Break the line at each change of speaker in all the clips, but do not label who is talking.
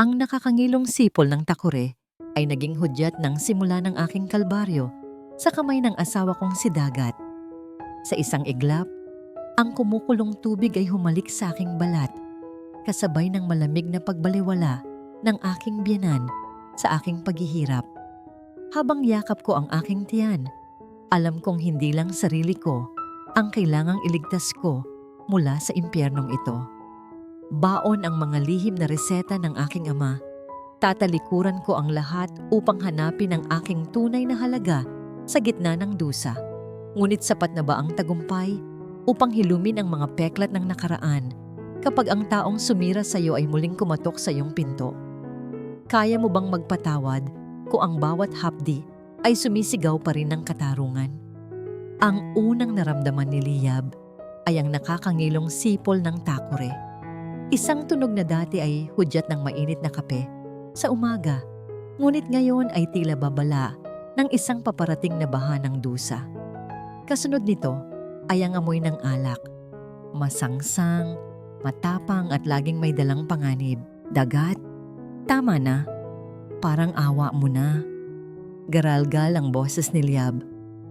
Ang nakakangilong sipol ng takure ay naging hudyat ng simula ng aking kalbaryo sa kamay ng asawa kong si Dagat. Sa isang iglap, ang kumukulong tubig ay humalik sa aking balat, kasabay ng malamig na pagbaliwala ng aking biyenan sa aking paghihirap. Habang yakap ko ang aking tiyan, alam kong hindi lang sarili ko ang kailangang iligtas ko mula sa impyernong ito. Baon ang mga lihim na reseta ng aking ama. Tatalikuran ko ang lahat upang hanapin ang aking tunay na halaga sa gitna ng dusa. Ngunit sapat na ba ang tagumpay upang hilumin ang mga peklat ng nakaraan kapag ang taong sumira sa iyo ay muling kumatok sa iyong pinto? Kaya mo bang magpatawad kung ang bawat hapdi ay sumisigaw pa rin ng katarungan? Ang unang naramdaman ni Liab ay ang nakakangilong sipol ng takore. Isang tunog na dati ay hudyat ng mainit na kape sa umaga, ngunit ngayon ay tila babala ng isang paparating na baha ng dusa. Kasunod nito ay ang amoy ng alak. Masangsang, matapang at laging may dalang panganib. Dagat, tama na. Parang awa mo na. Garalgal ang boses ni Liab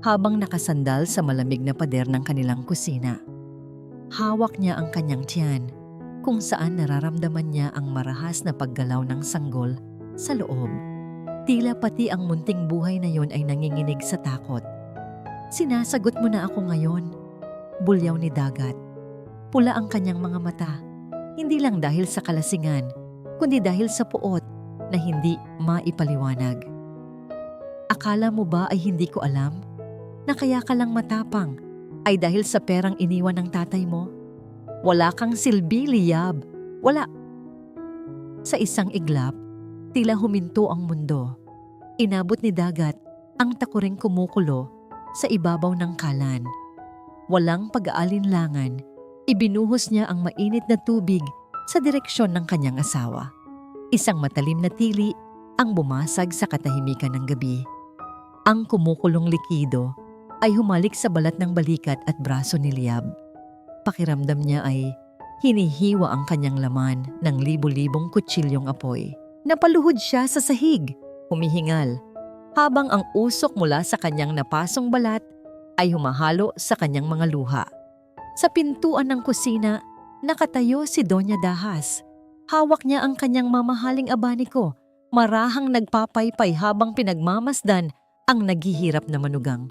habang nakasandal sa malamig na pader ng kanilang kusina. Hawak niya ang kanyang tiyan, kung saan nararamdaman niya ang marahas na paggalaw ng sanggol sa loob. Tila pati ang munting buhay na yon ay nanginginig sa takot. Sinasagot mo na ako ngayon, bulyaw ni Dagat. Pula ang kanyang mga mata, hindi lang dahil sa kalasingan, kundi dahil sa puot na hindi maipaliwanag. Akala mo ba ay hindi ko alam na kaya ka lang matapang ay dahil sa perang iniwan ng tatay mo? Wala kang silbi, Liab. Wala. Sa isang iglap, tila huminto ang mundo. Inabot ni Dagat ang takureng kumukulo sa ibabaw ng kalan. Walang pag-aalinlangan, ibinuhos niya ang mainit na tubig sa direksyon ng kanyang asawa. Isang matalim na tili ang bumasag sa katahimikan ng gabi. Ang kumukulong likido ay humalik sa balat ng balikat at braso ni Liab. Pakiramdam niya ay hinihiwa ang kanyang laman ng libu-libong kutsilyong apoy. Napaluhod siya sa sahig, humihingal, habang ang usok mula sa kanyang napasong balat ay humahalo sa kanyang mga luha. Sa pintuan ng kusina, nakatayo si Doña Dahas. Hawak niya ang kanyang mamahaling abaniko, marahang nagpapaypay habang pinagmamasdan ang naghihirap na manugang.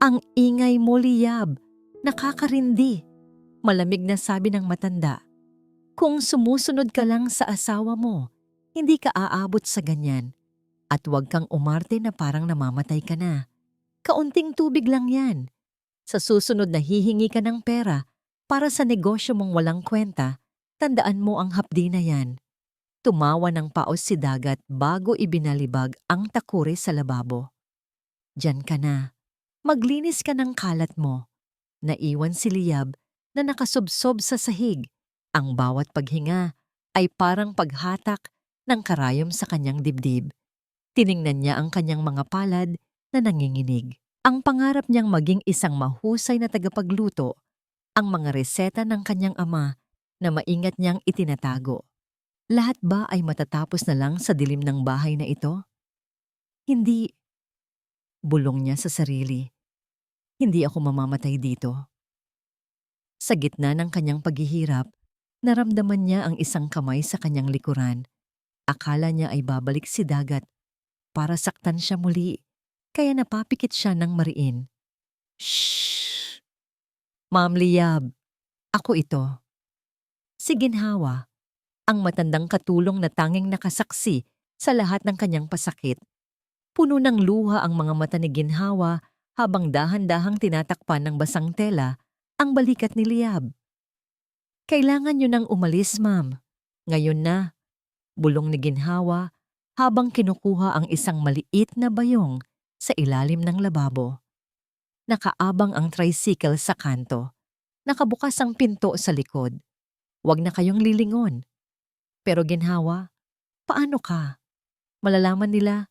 Ang ingay mo, Liab, nakakarindi. Malamig na sabi ng matanda, kung sumusunod ka lang sa asawa mo, hindi ka aabot sa ganyan. At huwag kang umarte na parang namamatay ka na. Kaunting tubig lang yan. Sa susunod na hihingi ka ng pera para sa negosyo mong walang kwenta, tandaan mo ang hapdi na yan. Tumawa ng paos si Dagat bago ibinalibag ang takure sa lababo. Diyan ka na. Maglinis ka ng kalat mo. Naiwan si Liab na nakasubsob sa sahig. Ang bawat paghinga ay parang paghatak ng karayom sa kanyang dibdib. Tiningnan niya ang kanyang mga palad na nanginginig. Ang pangarap niyang maging isang mahusay na tagapagluto, ang mga reseta ng kanyang ama na maingat niyang itinatago. Lahat ba ay matatapos na lang sa dilim ng bahay na ito? Hindi. Bulong niya sa sarili. Hindi ako mamamatay dito. Sa gitna ng kanyang paghihirap, naramdaman niya ang isang kamay sa kanyang likuran. Akala niya ay babalik si Dagat para saktan siya muli, kaya napapikit siya ng mariin. Shhh! Ma'am Liab, ako ito. Si Ginhawa, ang matandang katulong na tanging nakasaksi sa lahat ng kanyang pasakit. Puno ng luha ang mga mata ni Ginhawa habang dahan-dahang tinatakpan ng basang tela ang balikat ni Liab. Kailangan niyo nang umalis, ma'am. Ngayon na, bulong ni Ginhawa habang kinukuha ang isang maliit na bayong sa ilalim ng lababo. Nakaabang ang tricycle sa kanto. Nakabukas ang pinto sa likod. Huwag na kayong lilingon. Pero Ginhawa, paano ka? Malalaman nila.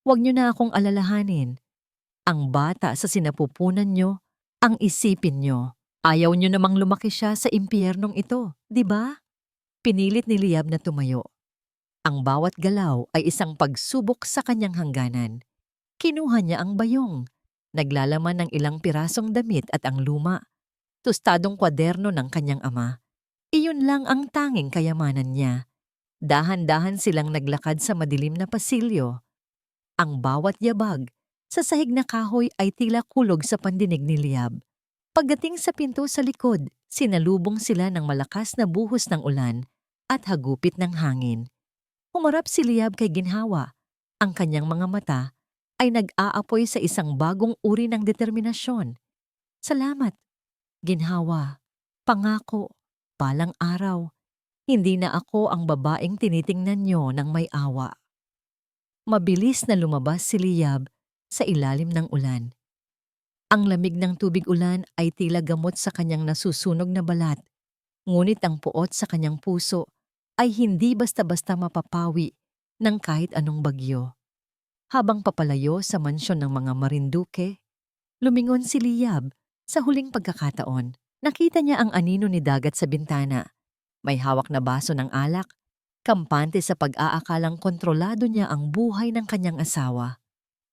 Huwag niyo na akong alalahanin. Ang bata sa sinapupunan niyo, ang isipin niyo. Ayaw niyo namang lumaki siya sa impyernong ito, di ba? Pinilit ni Liab na tumayo. Ang bawat galaw ay isang pagsubok sa kanyang hangganan. Kinuha niya ang bayong, naglalaman ng ilang pirasong damit at ang luma, tostadong kwaderno ng kanyang ama. Iyon lang ang tanging kayamanan niya. Dahan-dahan silang naglakad sa madilim na pasilyo. Ang bawat yabag sa sahig na kahoy ay tila kulog sa pandinig ni Liab. Pagdating sa pinto sa likod, sinalubong sila ng malakas na buhos ng ulan at hagupit ng hangin. Humarap si Liab kay Ginhawa. Ang kanyang mga mata ay nag-aapoy sa isang bagong uri ng determinasyon. Salamat, Ginhawa. Pangako, balang araw, hindi na ako ang babaeng tinitingnan niyo ng may awa. Mabilis na lumabas si Liab sa ilalim ng ulan. Ang lamig ng tubig ulan ay tila gamot sa kanyang nasusunog na balat, ngunit ang puot sa kanyang puso ay hindi basta-basta mapapawi ng kahit anong bagyo. Habang papalayo sa mansyon ng mga Marinduque, lumingon si Liab sa huling pagkakataon. Nakita niya ang anino ni Dagat sa bintana. May hawak na baso ng alak, kampante sa pag-aakalang kontrolado niya ang buhay ng kanyang asawa.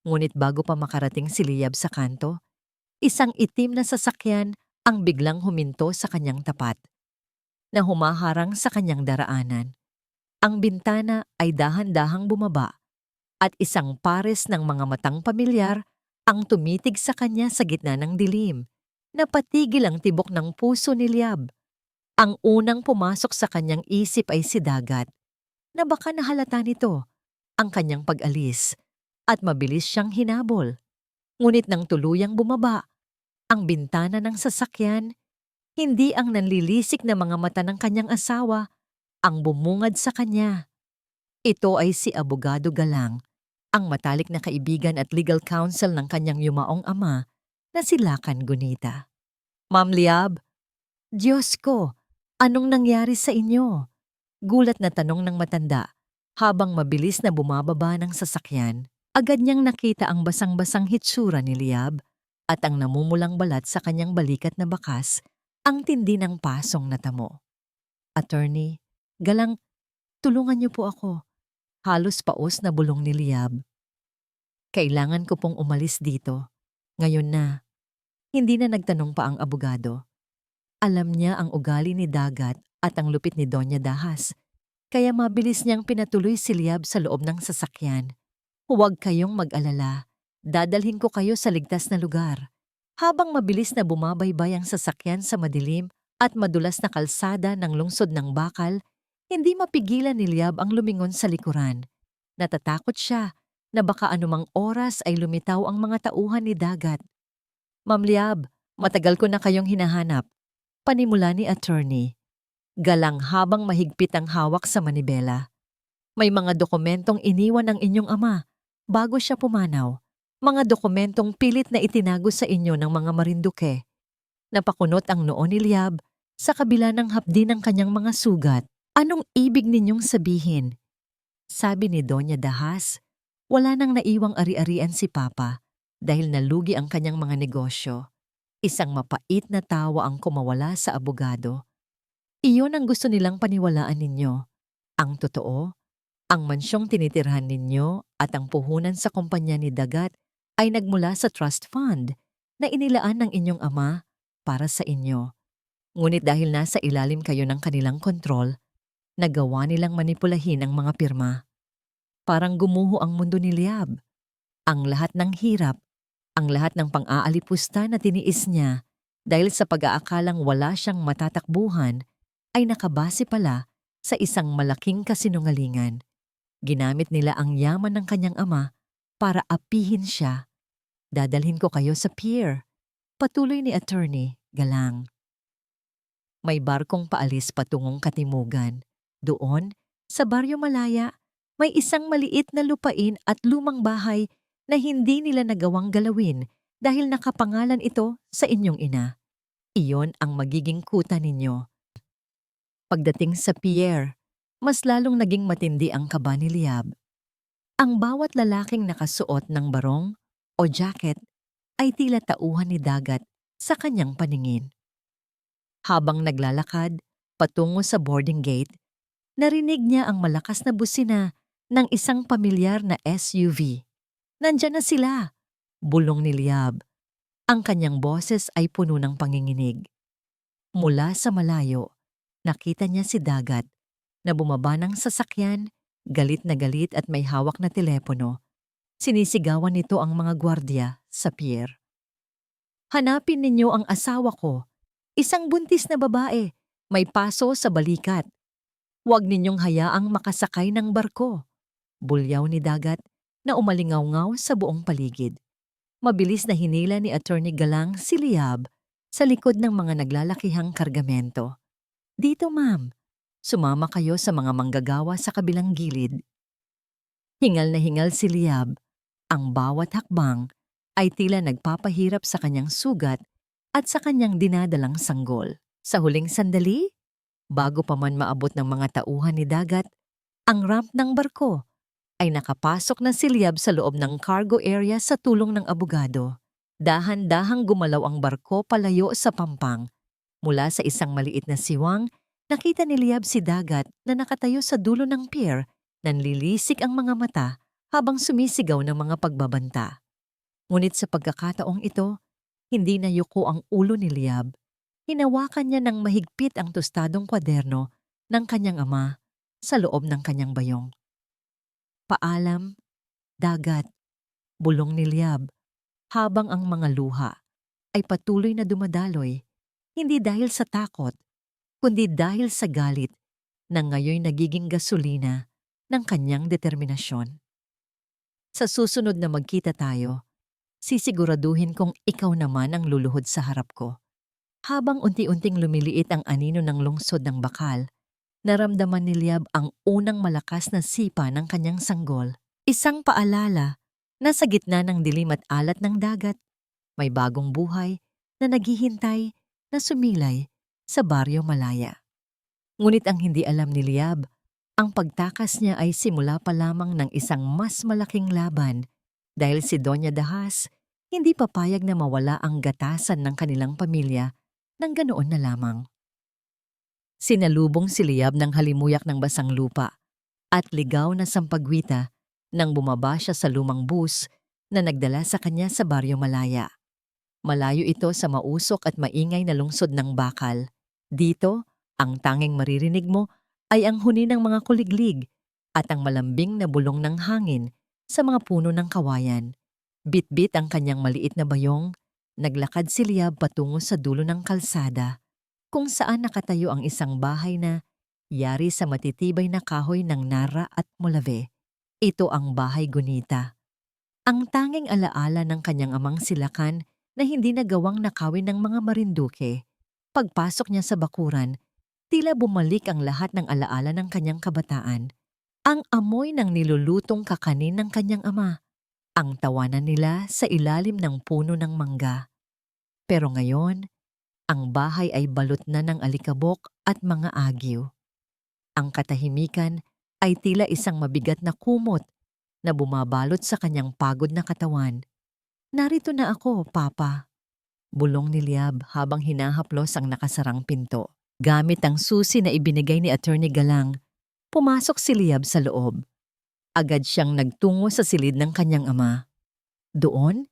Ngunit bago pa makarating si Liab sa kanto, isang itim na sasakyan ang biglang huminto sa kanyang tapat, na humaharang sa kanyang daraanan. Ang bintana ay dahan-dahang bumaba at isang pares ng mga matang pamilyar ang tumitig sa kanya sa gitna ng dilim. Napatigil ang tibok ng puso ni Liab. Ang unang pumasok sa kanyang isip ay si Dagat, na baka nahalata nito ang kanyang pag-alis at mabilis siyang hinabol. Ngunit nang tuluyang bumaba ang bintana ng sasakyan, hindi ang nanlilisik na mga mata ng kanyang asawa ang bumungad sa kanya. Ito ay si Abogado Galang, ang matalik na kaibigan at legal counsel ng kanyang yumaong ama na si Lakan Gunita. Ma'am Liab, Diyos ko, anong nangyari sa inyo? Gulat na tanong ng matanda habang mabilis na bumababa ng sasakyan. Agad niyang nakita ang basang-basang hitsura ni Liab at ang namumulang balat sa kanyang balikat na bakas, ang tindi ng pasong natamo. Attorney, Galang, tulungan niyo po ako. Halos paos na bulong ni Liab. Kailangan ko pong umalis dito. Ngayon na. Hindi na nagtanong pa ang abogado. Alam niya ang ugali ni Dagat at ang lupit ni Doña Dahas, kaya mabilis niyang pinatuloy si Liab sa loob ng sasakyan. Huwag kayong mag-alala. Dadalhin ko kayo sa ligtas na lugar. Habang mabilis na bumabaybay ang sasakyan sa madilim at madulas na kalsada ng lungsod ng Bakal, hindi mapigilan ni Liab ang lumingon sa likuran. Natatakot siya na baka anumang oras ay lumitaw ang mga tauhan ni Dagat. Ma'am Liab, matagal ko na kayong hinahanap. Panimula ni attorney. Galang habang mahigpit ang hawak sa manibela. May mga dokumentong iniwan ng inyong ama bago siya pumanaw. Mga dokumentong pilit na itinago sa inyo ng mga Marinduque. Napakunot ang noo ni Liab sa kabila ng hapdi ng kanyang mga sugat. Anong ibig ninyong sabihin? Sabi ni Doña Dahas, wala nang naiwang ari-arian si Papa dahil nalugi ang kanyang mga negosyo. Isang mapait na tawa ang kumawala sa abogado. Iyon ang gusto nilang paniwalaan ninyo. Ang totoo, ang mansyong tinitirhan ninyo at ang puhunan sa kumpanya ni Dagat ay nagmula sa trust fund na inilaan ng inyong ama para sa inyo. Ngunit dahil nasa ilalim kayo ng kanilang kontrol, nagawa nilang manipulahin ang mga pirma. Parang gumuho ang mundo ni Liab. Ang lahat ng hirap, ang lahat ng pang-aalipusta na tiniis niya dahil sa pag-aakalang wala siyang matatakbuhan ay nakabase pala sa isang malaking kasinungalingan. Ginamit nila ang yaman ng kanyang ama para apihin siya. Dadalhin ko kayo sa pier. Patuloy ni attorney Galang. May barkong paalis patungong Katimugan. Doon, sa Baryo Malaya, may isang maliit na lupain at lumang bahay na hindi nila nagawang galawin dahil nakapangalan ito sa inyong ina. Iyon ang magiging kuta ninyo. Pagdating sa pier, mas lalong naging matindi ang kaba ni Liab. Ang bawat lalaking nakasuot ng barong o jacket ay tila tauhan ni Dagat sa kanyang paningin. Habang naglalakad patungo sa boarding gate, Narinig niya ang malakas na busina ng isang pamilyar na SUV. Nandyan na sila, bulong ni Liab. Ang kanyang boses ay puno ng panginginig. Mula sa malayo, nakita niya si Dagat na bumaba ng sasakyan, galit na galit at may hawak na telepono. Sinisigawan nito ang mga gwardya sa pier. Hanapin ninyo ang asawa ko, isang buntis na babae, may paso sa balikat. Huwag ninyong hayaang makasakay ng barko. Bulyaw ni Dagat na umalingaw-ngaw sa buong paligid. Mabilis na hinila ni Attorney Galang si Liab sa likod ng mga naglalakihang kargamento. Dito ma'am, sumama kayo sa mga manggagawa sa kabilang gilid. Hingal na hingal si Liab. Ang bawat hakbang ay tila nagpapahirap sa kanyang sugat at sa kanyang dinadalang sanggol. Sa huling sandali, bago pa man maabot ng mga tauhan ni Dagat, ang ramp ng barko ay nakapasok na si Liab sa loob ng cargo area sa tulong ng abogado. Dahan-dahang gumalaw ang barko palayo sa pampang. Mula sa isang maliit na siwang, nakita ni Liab si Dagat na nakatayo sa dulo ng pier, nanlilisik ang mga mata habang sumisigaw ng mga pagbabanta. Ngunit sa pagkakataong ito, hindi na yuko ang ulo ni Liab. Hinawakan niya ng mahigpit ang tostadong kwaderno ng kanyang ama sa loob ng kanyang bayong. Paalam, Dagat, bulong ni Liab, habang ang mga luha ay patuloy na dumadaloy, hindi dahil sa takot, kundi dahil sa galit na ngayon nagiging gasolina ng kanyang determinasyon. Sa susunod na magkita tayo, sisiguraduhin kong ikaw naman ang luluhod sa harap ko. Habang unti-unting lumiliit ang anino ng lungsod ng bakal, naramdaman ni Liab ang unang malakas na sipa ng kanyang sanggol. Isang paalala na sa gitna ng dilim at alat ng dagat, may bagong buhay na naghihintay na sumilay sa Baryo Malaya. Ngunit ang hindi alam ni Liab, ang pagtakas niya ay simula pa lamang ng isang mas malaking laban dahil si Doña Dahas hindi papayag na mawala ang gatasan ng kanilang pamilya ng ganoon na lamang. Sinalubong si Liab ng halimuyak ng basang lupa at ligaw na sampagwita nang bumaba siya sa lumang bus na nagdala sa kanya sa Baryo Malaya. Malayo ito sa mausok at maingay na lungsod ng Bakal. Dito, ang tanging maririnig mo ay ang huni ng mga kuliglig at ang malambing na bulong ng hangin sa mga puno ng kawayan. Bit-bit ang kanyang maliit na bayong, naglakad si Liab patungo sa dulo ng kalsada, kung saan nakatayo ang isang bahay na yari sa matitibay na kahoy ng Nara at Molave. Ito ang bahay Gunita. Ang tanging alaala ng kanyang amang silakan na hindi nagawang nakawin ng mga Marinduque. Pagpasok niya sa bakuran, tila bumalik ang lahat ng alaala ng kanyang kabataan. Ang amoy ng nilulutong kakanin ng kanyang ama. Ang tawanan nila sa ilalim ng puno ng mangga. Pero ngayon, ang bahay ay balot na ng alikabok at mga agyo. Ang katahimikan ay tila isang mabigat na kumot na bumabalot sa kanyang pagod na katawan. Narito na ako, Papa. Bulong ni Liab habang hinahaplos ang nakasarang pinto. Gamit ang susi na ibinigay ni Attorney Galang, pumasok si Liab sa loob. Agad siyang nagtungo sa silid ng kanyang ama. Doon,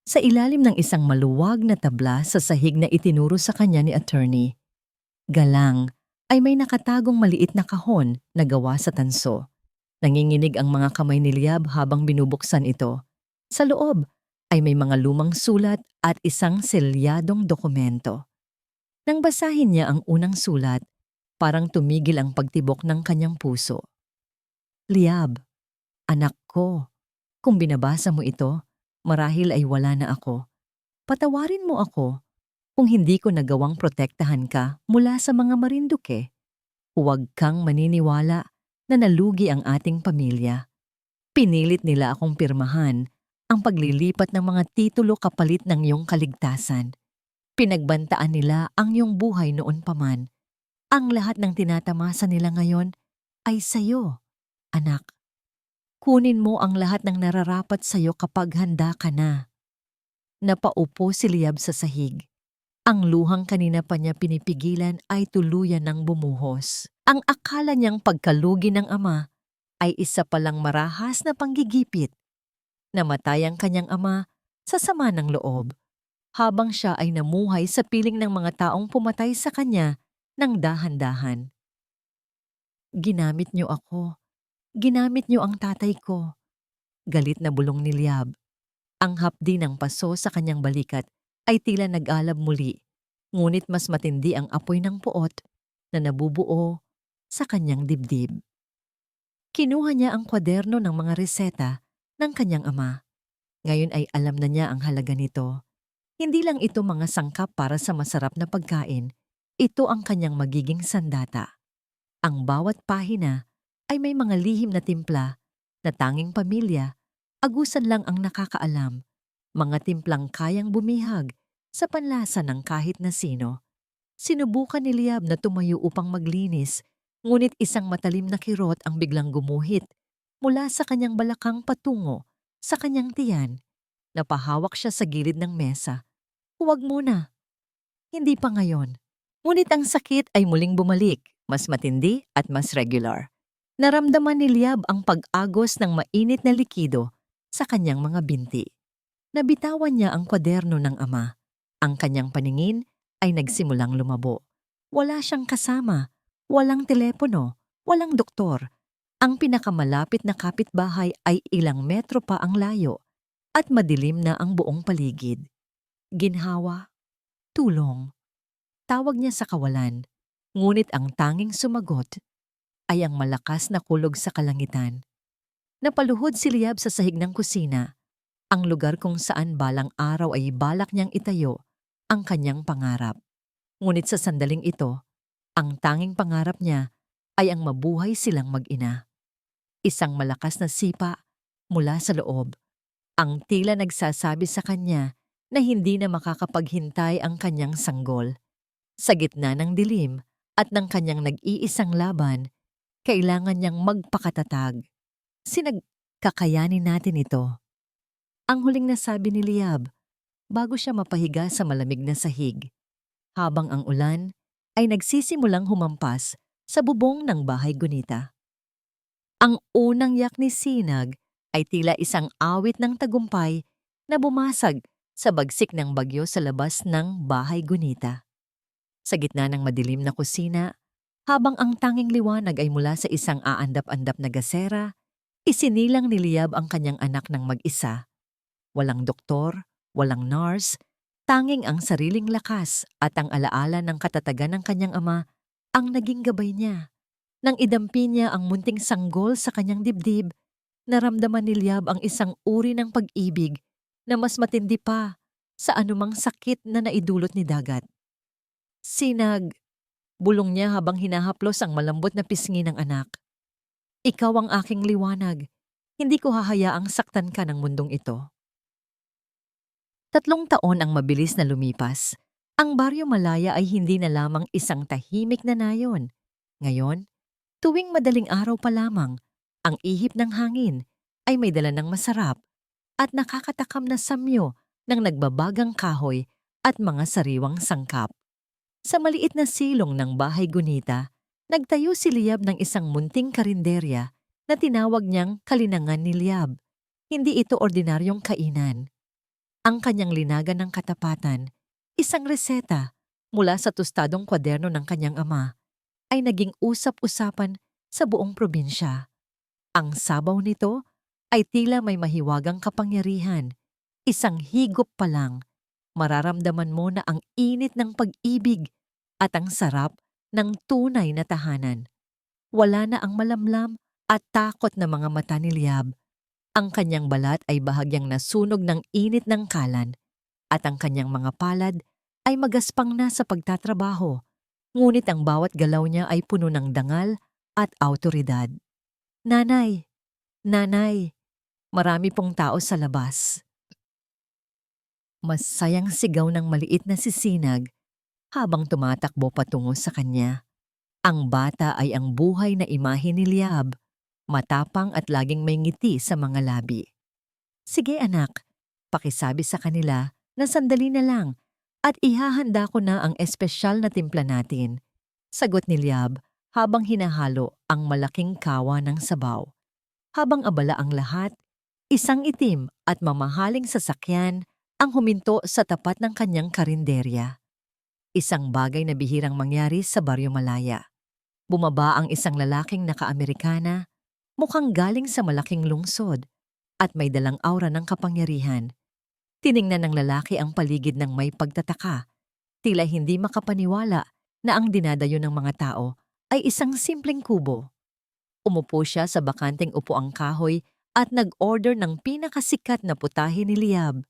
sa ilalim ng isang maluwag na tabla sa sahig na itinuro sa kanya ni Attorney Galang, ay may nakatagong maliit na kahon na gawa sa tanso. Nanginginig ang mga kamay ni Liab habang binubuksan ito. Sa loob ay may mga lumang sulat at isang selyadong dokumento. Nang basahin niya ang unang sulat, parang tumigil ang pagtibok ng kanyang puso. Liab, anak ko, kung binabasa mo ito, marahil ay wala na ako. Patawarin mo ako kung hindi ko nagawang protektahan ka mula sa mga Marinduque. Huwag kang maniniwala na nalugi ang ating pamilya. Pinilit nila akong pirmahan ang paglilipat ng mga titulo kapalit ng iyong kaligtasan. Pinagbantaan nila ang iyong buhay noon pa man. Ang lahat ng tinatamasa nila ngayon ay sayo, anak. Kunin mo ang lahat ng nararapat sayo kapag handa ka na. Napaupo si Liab sa sahig. Ang luhang kanina pa niya pinipigilan ay tuluyan ng bumuhos. Ang akala niyang pagkalugi ng ama ay isa palang marahas na panggigipit. Namatay ang kanyang ama sa sama ng loob habang siya ay namuhay sa piling ng mga taong pumatay sa kanya ng dahan-dahan. Ginamit niyo ako. Ginamit niyo ang tatay ko. Galit na bulong ni Liab. Ang hapdi ng paso sa kanyang balikat ay tila nag-alab muli, ngunit mas matindi ang apoy ng puot na nabubuo sa kanyang dibdib. Kinuha niya ang kwaderno ng mga reseta ng kanyang ama. Ngayon ay alam na niya ang halaga nito. Hindi lang ito mga sangkap para sa masarap na pagkain, ito ang kanyang magiging sandata. Ang bawat pahina ay may mga lihim na timpla na tanging pamilya, agusan lang ang nakakaalam, mga timplang kayang bumihag sa panlasa ng kahit na sino. Sinubukan ni Liab na tumayo upang maglinis, ngunit isang matalim na kirot ang biglang gumuhit mula sa kanyang balakang patungo sa kanyang tiyan. Napahawak siya sa gilid ng mesa. Huwag muna. Hindi pa ngayon. Ngunit ang sakit ay muling bumalik, mas matindi at mas regular. Naramdaman ni Liab ang pag-agos ng mainit na likido sa kanyang mga binti. Nabitawan niya ang kwaderno ng ama. Ang kanyang paningin ay nagsimulang lumabo. Wala siyang kasama, walang telepono, walang doktor. Ang pinakamalapit na kapitbahay ay ilang metro pa ang layo at madilim na ang buong paligid. Ginhawa, tulong. Tawag niya sa kawalan, ngunit ang tanging sumagot ay ang malakas na kulog sa kalangitan. Napaluhod si Liab sa sahig ng kusina, ang lugar kung saan balang araw ay balak niyang itayo ang kanyang pangarap. Ngunit sa sandaling ito, ang tanging pangarap niya ay ang mabuhay silang mag-ina. Isang malakas na sipa mula sa loob, ang tila nagsasabi sa kanya na hindi na makakapaghintay ang kanyang sanggol. Sa gitna ng dilim at ng kanyang nag-iisang laban, kailangan niyang magpakatatag. Kakayanin natin ito. Ang huling nasabi ni Liab bago siya mapahiga sa malamig na sahig, habang ang ulan ay nagsisimulang humampas sa bubong ng bahay gunita. Ang unang yak ni Sinag ay tila isang awit ng tagumpay na bumasag sa bagsik ng bagyo sa labas ng bahay gunita. Sa gitna ng madilim na kusina, habang ang tanging liwanag ay mula sa isang aandap-andap na gasera, isinilang ni Liab ang kanyang anak ng mag-isa. Walang doktor, walang nurse, tanging ang sariling lakas at ang alaala ng katatagan ng kanyang ama ang naging gabay niya. Nang idampi niya ang munting sanggol sa kanyang dibdib, naramdaman ni Liab ang isang uri ng pag-ibig na mas matindi pa sa anumang sakit na naidulot ni dagat. Sinag, bulong niya habang hinahaplos ang malambot na pisngi ng anak. Ikaw ang aking liwanag. Hindi ko hahayaang saktan ka ng mundong ito. 3 taon ang mabilis na lumipas. Ang Baryo Malaya ay hindi na lamang isang tahimik na nayon. Ngayon, tuwing madaling araw pa lamang, ang ihip ng hangin ay may dala ng masarap at nakakatakam na samyo ng nagbabagang kahoy at mga sariwang sangkap. Sa maliit na silong ng bahay gunita, nagtayo si Liab ng isang munting karinderya na tinawag niyang kalinangan ni Liab. Hindi ito ordinaryong kainan. Ang kanyang linagan ng katapatan, isang reseta mula sa tostadong kwaderno ng kanyang ama, ay naging usap-usapan sa buong probinsya. Ang sabaw nito ay tila may mahiwagang kapangyarihan. Isang higop pa lang, mararamdaman mo na ang init ng pag-ibig at ang sarap ng tunay na tahanan. Wala na ang malamlam at takot na mga mata ni Liab. Ang kanyang balat ay bahagyang nasunog ng init ng kalan at ang kanyang mga palad ay magaspang na sa pagtatrabaho. Ngunit ang bawat galaw niya ay puno ng dangal at awtoridad. Nanay, nanay, marami pong tao sa labas. Masayang sigaw ng maliit na sisinag habang tumatakbo patungo sa kanya. Ang bata ay ang buhay na imahe ni Liab, matapang at laging may ngiti sa mga labi. Sige anak, pakisabi sa kanila na sandali na lang at ihahanda ko na ang espesyal na timpla natin. Sagot ni Liab habang hinahalo ang malaking kawa ng sabaw. Habang abala ang lahat, isang itim at mamahaling sasakyan ang huminto sa tapat ng kanyang karinderya. Isang bagay na bihirang mangyari sa Baryo Malaya. Bumaba ang isang lalaking naka-Amerikana, mukhang galing sa malaking lungsod, at may dalang aura ng kapangyarihan. Tiningnan ng lalaki ang paligid ng may pagtataka, tila hindi makapaniwala na ang dinadayo ng mga tao ay isang simpleng kubo. Umupo siya sa bakanteng upuang kahoy at nag-order ng pinakasikat na putahe ni Liab.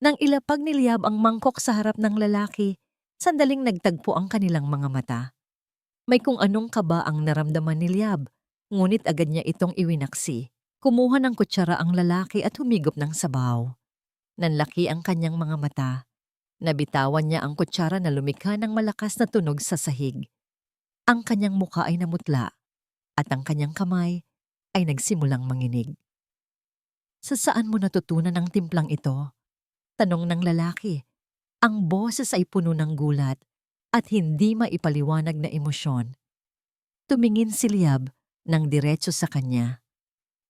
Nang ilapag ni Liab ang mangkok sa harap ng lalaki, sandaling nagtagpo ang kanilang mga mata. May kung anong kaba ang naramdaman ni Liab, ngunit agad niya itong iwinaksi. Kumuha ng kutsara ang lalaki at humigop ng sabaw. Nanlaki ang kanyang mga mata. Nabitawan niya ang kutsara na lumikha ng malakas na tunog sa sahig. Ang kanyang mukha ay namutla at ang kanyang kamay ay nagsimulang manginig. Sa saan mo natutunan ang timplang ito? Tanong ng lalaki. Ang boses ay puno ng gulat at hindi maipaliwanag na emosyon. Tumingin si Liab ng diretso sa kanya.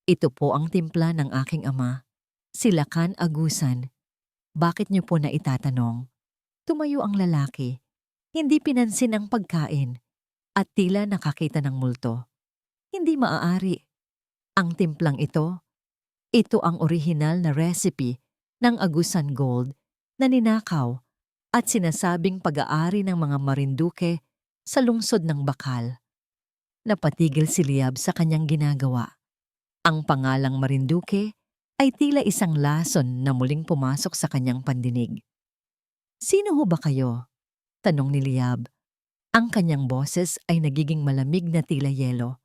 Ito po ang timpla ng aking ama, si Lakan Agusan. Bakit niyo po na itatanong? Tumayo ang lalaki. Hindi pinansin ang pagkain at tila nakakita ng multo. Hindi maaari. Ang timplang ito ang orihinal na recipe ng Agusan Gold na ninakaw at sinasabing pag-aari ng mga Marinduque sa lungsod ng Bakal. Napatigil si Liab sa kanyang ginagawa. Ang pangalang Marinduque ay tila isang lason na muling pumasok sa kanyang pandinig. Sino ho ba kayo? Tanong ni Liab. Ang kanyang boses ay nagiging malamig na tila yelo.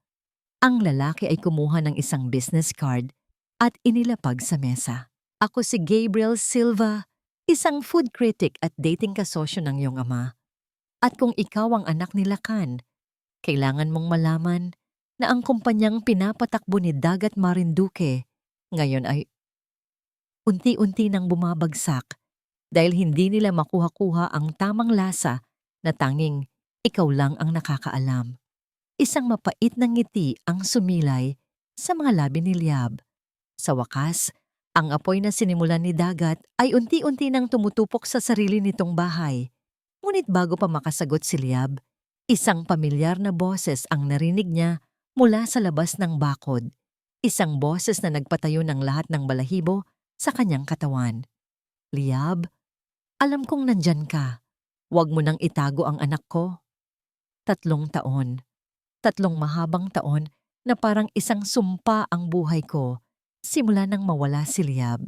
Ang lalaki ay kumuha ng isang business card at inilapag sa mesa. Ako si Gabriel Silva, isang food critic at dating kasosyo ng iyong ama. At kung ikaw ang anak ni Lakan, kailangan mong malaman na ang kumpanyang pinapatakbo ni Dagat Marinduque ngayon ay unti-unti nang bumabagsak dahil hindi nila makuha-kuha ang tamang lasa na tanging ikaw lang ang nakakaalam. Isang mapait na ngiti ang sumilay sa mga labi ni Liab. Sa wakas, ang apoy na sinimulan ni Dagat ay unti-unti nang tumutupok sa sarili nitong bahay. Ngunit bago pa makasagot si Liab, isang pamilyar na boses ang narinig niya mula sa labas ng bakod. Isang boses na nagpatayo ng lahat ng balahibo sa kanyang katawan. Liab, alam kong nandyan ka. Huwag mo nang itago ang anak ko. 3 taon. 3 mahabang taon na parang isang sumpa ang buhay ko simula nang mawala si Liab.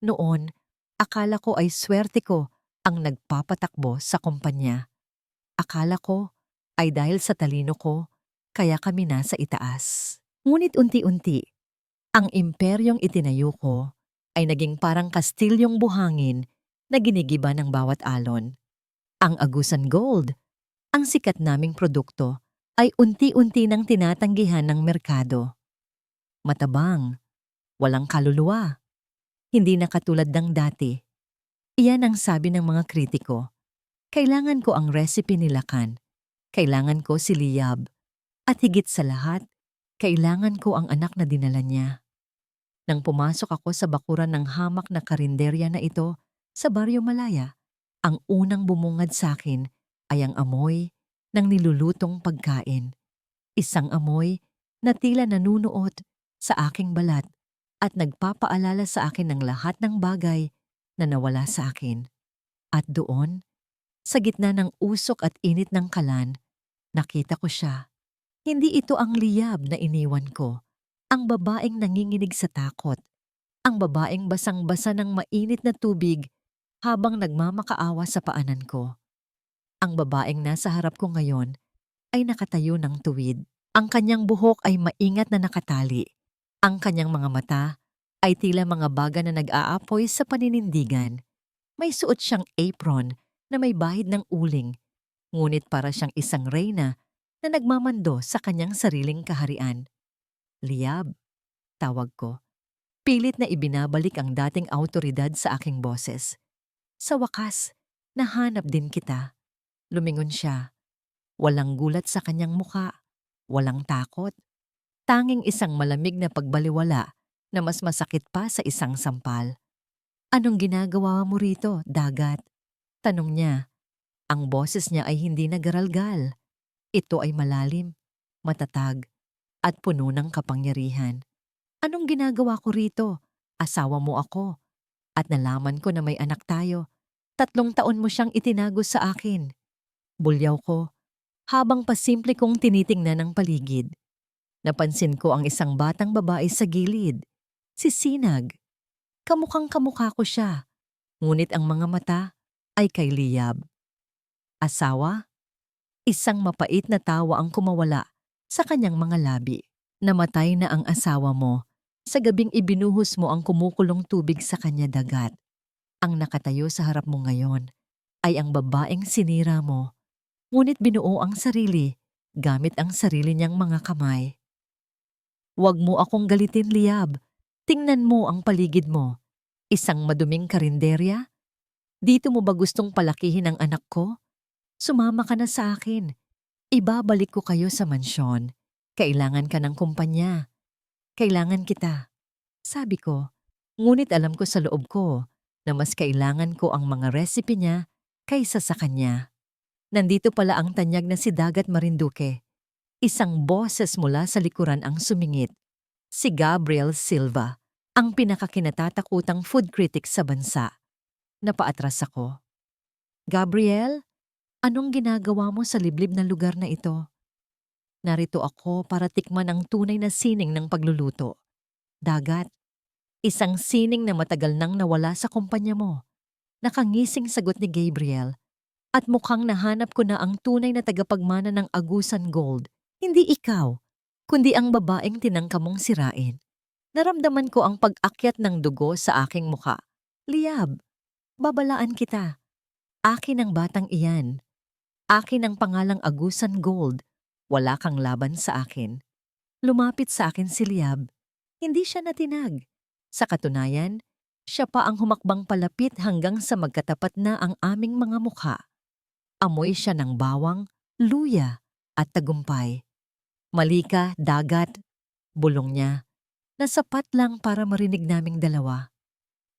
Noon, akala ko ay swerte ko ang nagpapatakbo sa kumpanya. Akala ko ay dahil sa talino ko, kaya kami nasa itaas. Ngunit unti-unti, ang imperyong itinayo ko ay naging parang kastilyong buhangin na ginigiba ng bawat alon. Ang Agusan Gold, ang sikat naming produkto, ay unti-unti nang tinatanggihan ng merkado. Matabang, walang kaluluwa, hindi na katulad ng dati. Iyan ang sabi ng mga kritiko. Kailangan ko ang recipe ni Lakan. Kailangan ko si Liab. At higit sa lahat, kailangan ko ang anak na dinala niya. Nang pumasok ako sa bakuran ng hamak na karinderya na ito sa Baryo Malaya, ang unang bumungad sa akin ay ang amoy ng nilulutong pagkain. Isang amoy na tila nanunuot sa aking balat at nagpapaalala sa akin ng lahat ng bagay na nawala sa akin. At doon, sa gitna ng usok at init ng kalan, nakita ko siya. Hindi ito ang Liab na iniwan ko. Ang babaeng nanginginig sa takot. Ang babaeng basang-basa ng mainit na tubig habang nagmamakaawa sa paanan ko. Ang babaeng nasa harap ko ngayon ay nakatayo ng tuwid. Ang kanyang buhok ay maingat na nakatali. Ang kanyang mga mata ay tila mga baga na nag-aapoy sa paninindigan. May suot siyang apron na may bahid ng uling, ngunit para siyang isang reyna na nagmamando sa kanyang sariling kaharian. Liab, tawag ko. Pilit na ibinabalik ang dating awtoridad sa aking boses. Sa wakas, nahanap din kita. Lumingon siya. Walang gulat sa kanyang muka. Walang takot. Tanging isang malamig na pagbaliwala na mas masakit pa sa isang sampal. Anong ginagawa mo rito, dagat? Tanong niya. Ang boses niya ay hindi nagaralgal. Ito ay malalim, matatag, at puno ng kapangyarihan. Anong ginagawa ko rito? Asawa mo ako. At nalaman ko na may anak tayo. 3 taon mo siyang itinago sa akin. Bulyaw ko, habang pasimple kong tinitingnan ang paligid. Napansin ko ang isang batang babae sa gilid. Si Sinag. Kamukhang kamukha ko siya. Ngunit ang mga mata ay kay Liab. Asawa? Isang mapait na tawa ang kumawala sa kanyang mga labi. Namatay na ang asawa mo. Sa gabing ibinuhos mo ang kumukulong tubig sa kanya, dagat. Ang nakatayo sa harap mo ngayon ay ang babaeng sinira mo. Ngunit binuo ang sarili gamit ang sarili niyang mga kamay. Huwag mo akong galitin, Liab. Tingnan mo ang paligid mo. Isang maduming karinderya? Dito mo ba gustong palakihin ang anak ko? Sumama ka na sa akin. Ibabalik ko kayo sa mansyon. Kailangan ka ng kumpanya. Kailangan kita. Sabi ko, ngunit alam ko sa loob ko na mas kailangan ko ang mga recipe niya kaysa sa kanya. Nandito pala ang tanyag na si Dagat Marinduque. Isang boses mula sa likuran ang sumingit. Si Gabriel Silva, ang pinakakinatatakutang food critic sa bansa. Napaatras ako. Gabriel, anong ginagawa mo sa liblib na lugar na ito? Narito ako para tikman ang tunay na sining ng pagluluto. Dagat, isang sining na matagal nang nawala sa kumpanya mo. Nakangising sagot ni Gabriel. At mukhang nahanap ko na ang tunay na tagapagmana ng Agusan Gold. Hindi ikaw, kundi ang babaeng tinangka mong sirain. Naramdaman ko ang pag-akyat ng dugo sa aking muka. Liab, babalaan kita. Akin ang batang iyan. Akin ang pangalang Agusan Gold. Wala kang laban sa akin. Lumapit sa akin si Liab. Hindi siya natinag. Sa katunayan, siya pa ang humakbang palapit hanggang sa magkatapat na ang aming mga mukha. Amoy siya ng bawang, luya, at tagumpay. Mali ka, Dagat, bulong niya, na sapat lang para marinig naming dalawa.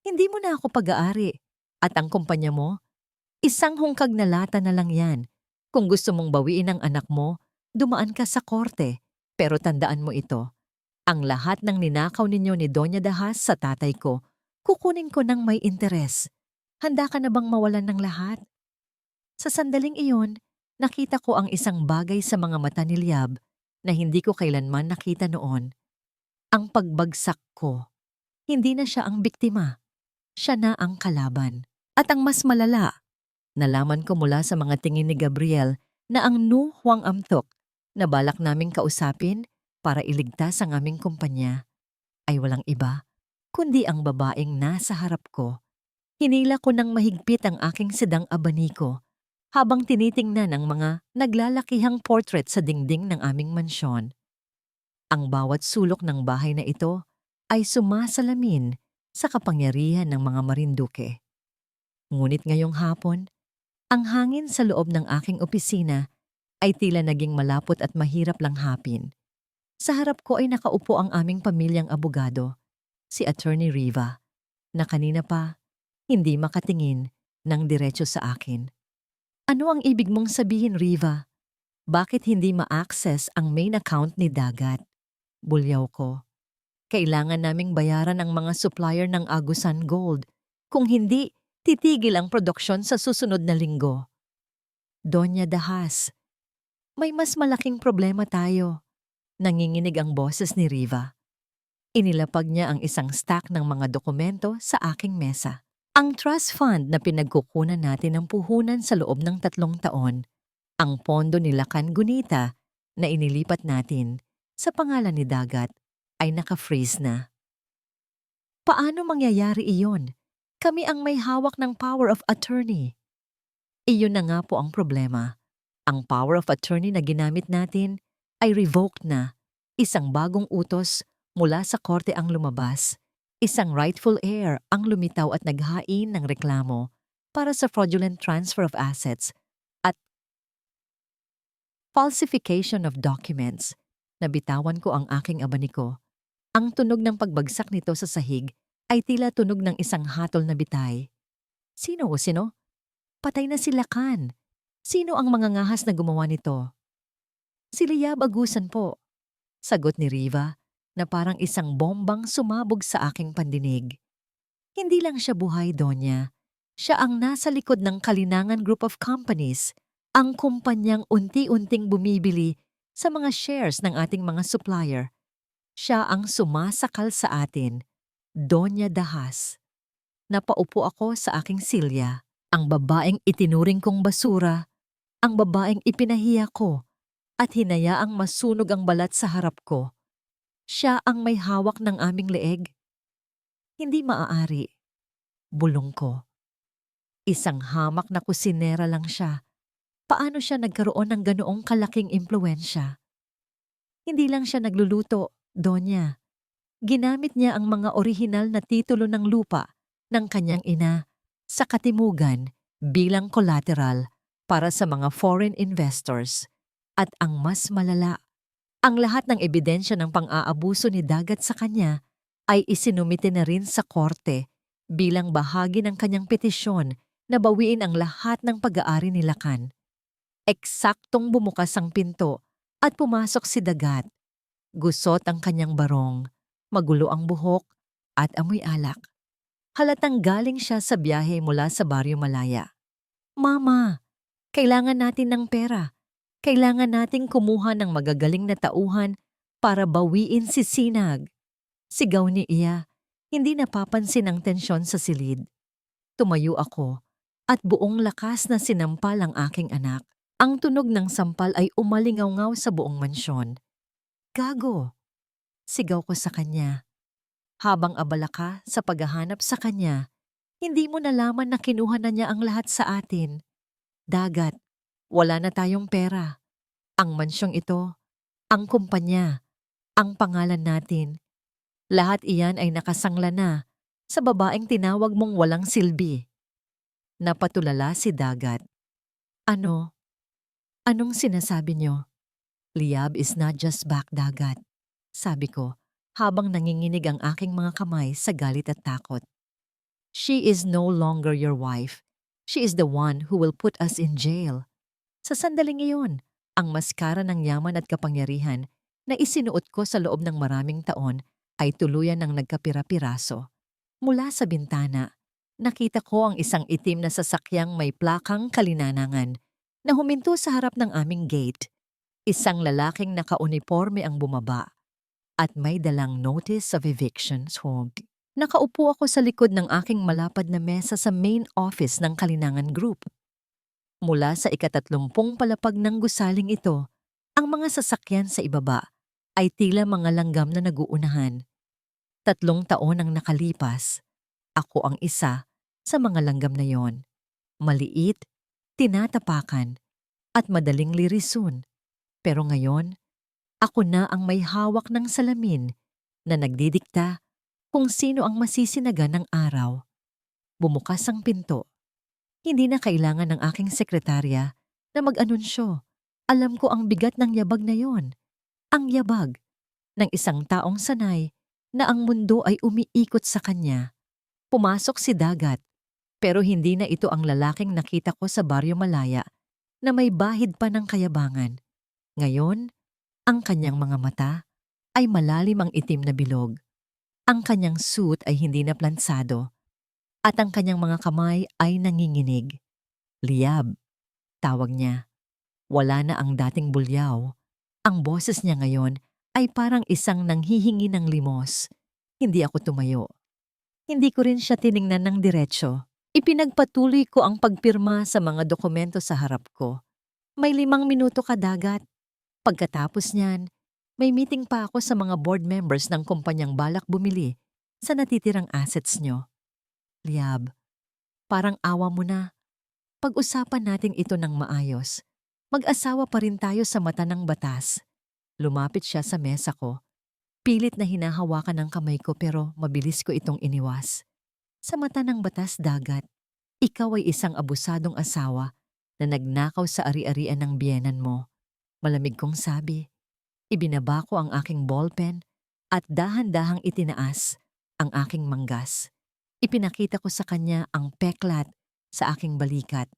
Hindi mo na ako pag-aari, at ang kumpanya mo, isang hungkag na lata na lang yan. Kung gusto mong bawiin ang anak mo, dumaan ka sa korte, pero tandaan mo ito. Ang lahat ng ninakaw ninyo ni Doña Dahas sa tatay ko, kukunin ko ng may interes. Handa ka na bang mawalan ng lahat? Sa sandaling iyon, nakita ko ang isang bagay sa mga mata ni Liab na hindi ko kailanman nakita noon. Ang pagbagsak ko. Hindi na siya ang biktima. Siya na ang kalaban. At ang mas malala, nalaman ko mula sa mga tingin ni Gabriel na ang Nu Huang Amtok na balak naming kausapin para iligtas ang aming kumpanya ay walang iba, kundi ang babaeng nasa harap ko. Hinila ko ng mahigpit ang aking sedang abaniko habang tinitingnan ang mga naglalakihang portrait sa dingding ng aming mansyon. Ang bawat sulok ng bahay na ito ay sumasalamin sa kapangyarihan ng mga Marinduque. Ngunit ngayong hapon, ang hangin sa loob ng aking opisina ay tila naging malapot at mahirap langhapin. Sa harap ko ay nakaupo ang aming pamilyang abogado, si Attorney Riva, na kanina pa hindi makatingin ng diretso sa akin. Ano ang ibig mong sabihin, Riva? Bakit hindi ma-access ang main account ni Dagat? Bulyaw ko. Kailangan naming bayaran ang mga supplier ng Agusan Gold. Kung hindi, titigil ang produksyon sa susunod na linggo. Doña Dahas, may mas malaking problema tayo. Nanginginig ang boses ni Riva. Inilapag niya ang isang stack ng mga dokumento sa aking mesa. Ang trust fund na pinagkukunan natin ng puhunan sa loob ng 3 taon, ang pondo ni Lacan Gunita na inilipat natin sa pangalan ni Dagat ay naka-freeze na. Paano mangyayari iyon? Kami ang may hawak ng power of attorney. Iyon na nga po ang problema. Ang power of attorney na ginamit natin ay revoked na. Isang bagong utos mula sa korte ang lumabas. Isang rightful heir ang lumitaw at naghain ng reklamo para sa fraudulent transfer of assets at falsification of documents. Nabitawan ko ang aking abaniko. Ang tunog ng pagbagsak nito sa sahig ay tila tunog ng isang hatol na bitay. Sino o sino? Patay na si Lakan. Sino ang mga ngahas na gumawa nito? Si Liab Agusan po, sagot ni Riva na parang isang bombang sumabog sa aking pandinig. Hindi lang siya buhay, Donya. Siya ang nasa likod ng Kalinangan Group of Companies, ang kumpanyang unti-unting bumibili sa mga shares ng ating mga supplier. Siya ang sumasakal sa atin, Donya Dahas. Napaupo ako sa aking silya, ang babaeng itinuring kong basura, ang babaeng ipinahiya ko at hinayaang masunog ang balat sa harap ko. Siya ang may hawak ng aming leeg. Hindi maaari. Bulong ko. Isang hamak na kusinera lang siya. Paano siya nagkaroon ng ganoong kalaking impluensya? Hindi lang siya nagluluto, Donya. Ginamit niya ang mga orihinal na titulo ng lupa ng kanyang ina sa Katimugan bilang collateral para sa mga foreign investors. At ang mas malala, ang lahat ng ebidensya ng pang-aabuso ni Dagat sa kanya ay isinumite na rin sa korte bilang bahagi ng kanyang petisyon na bawiin ang lahat ng pag-aari ni Lakan. Eksaktong bumukas ang pinto at pumasok si Dagat. Gusot ang kanyang barong, magulo ang buhok at amoy alak. Halatang galing siya sa biyahe mula sa Baryo Malaya. Mama, kailangan natin ng pera. Kailangan nating kumuha ng magagaling na tauhan para bawiin si Sinag. Sigaw ni Iya, hindi napapansin ang tensyon sa silid. Tumayo ako at buong lakas na sinampal ang aking anak. Ang tunog ng sampal ay umalingaw-ngaw sa buong mansyon. Gago! Sigaw ko sa kanya. Habang abala ka sa paghahanap sa kanya, hindi mo nalaman na kinuha na niya ang lahat sa atin. Dagat, wala na tayong pera. Ang mansyong ito, ang kumpanya, ang pangalan natin. Lahat iyan ay nakasangla na sa babaeng tinawag mong walang silbi. Napatulala si Dagat. Ano? Anong sinasabi niyo? Liab is not just back, Dagat. Sabi ko, habang nanginginig ang aking mga kamay sa galit at takot. She is no longer your wife. She is the one who will put us in jail. Sa sandaling iyon, ang maskara ng yaman at kapangyarihan na isinuot ko sa loob ng maraming taon ay tuluyan ng nagkapira-piraso. Mula sa bintana, nakita ko ang isang itim na sasakyang may plakang Kalinanangan na huminto sa harap ng aming gate. Isang lalaking nakauniporme ang bumaba at may dalang notice of evictions home. Nakaupo ako sa likod ng aking malapad na mesa sa main office ng Kalinangan Group. Mula sa ika-30 palapag ng gusaling ito, ang mga sasakyan sa ibaba ay tila mga langgam na naguunahan. 3 taon ang nakalipas. Ako ang isa sa mga langgam na yon. Maliit, tinatapakan, at madaling lirisun. Pero ngayon, ako na ang may hawak ng salamin na nagdidikta kung sino ang masisinagan ng araw. Bumukas ang pinto. Hindi na kailangan ng aking sekretarya na mag-anunsyo. Alam ko ang bigat ng yabag na yon. Ang yabag ng isang taong sanay na ang mundo ay umiikot sa kanya. Pumasok si Dagat, pero hindi na ito ang lalaking nakita ko sa Baryo Malaya na may bahid pa ng kayabangan. Ngayon, ang kanyang mga mata ay malalim ang itim na bilog. Ang kanyang suit ay hindi na plansado at ang kanyang mga kamay ay nanginginig. Liab, tawag niya. Wala na ang dating bulyaw. Ang boses niya ngayon ay parang isang nanghihingi ng limos. Hindi ako tumayo. Hindi ko rin siya tiningnan ng diretsyo. Ipinagpatuloy ko ang pagpirma sa mga dokumento sa harap ko. May 5 minuto ka, Dagat. Pagkatapos niyan, may meeting pa ako sa mga board members ng kumpanyang balak bumili sa natitirang assets niyo. Liab, parang awa mo na. Pag-usapan natin ito ng maayos. Mag-asawa pa rin tayo sa mata ng batas. Lumapit siya sa mesa ko. Pilit na hinahawakan ng kamay ko pero mabilis ko itong iniwas. Sa mata ng batas, Dagat, ikaw ay isang abusadong asawa na nagnakaw sa ari-arian ng biyenan mo. Malamig kong sabi. Ibinaba ko ang aking ballpen at dahan-dahang itinaas ang aking manggas. Ipinakita ko sa kanya ang peklat sa aking balikat,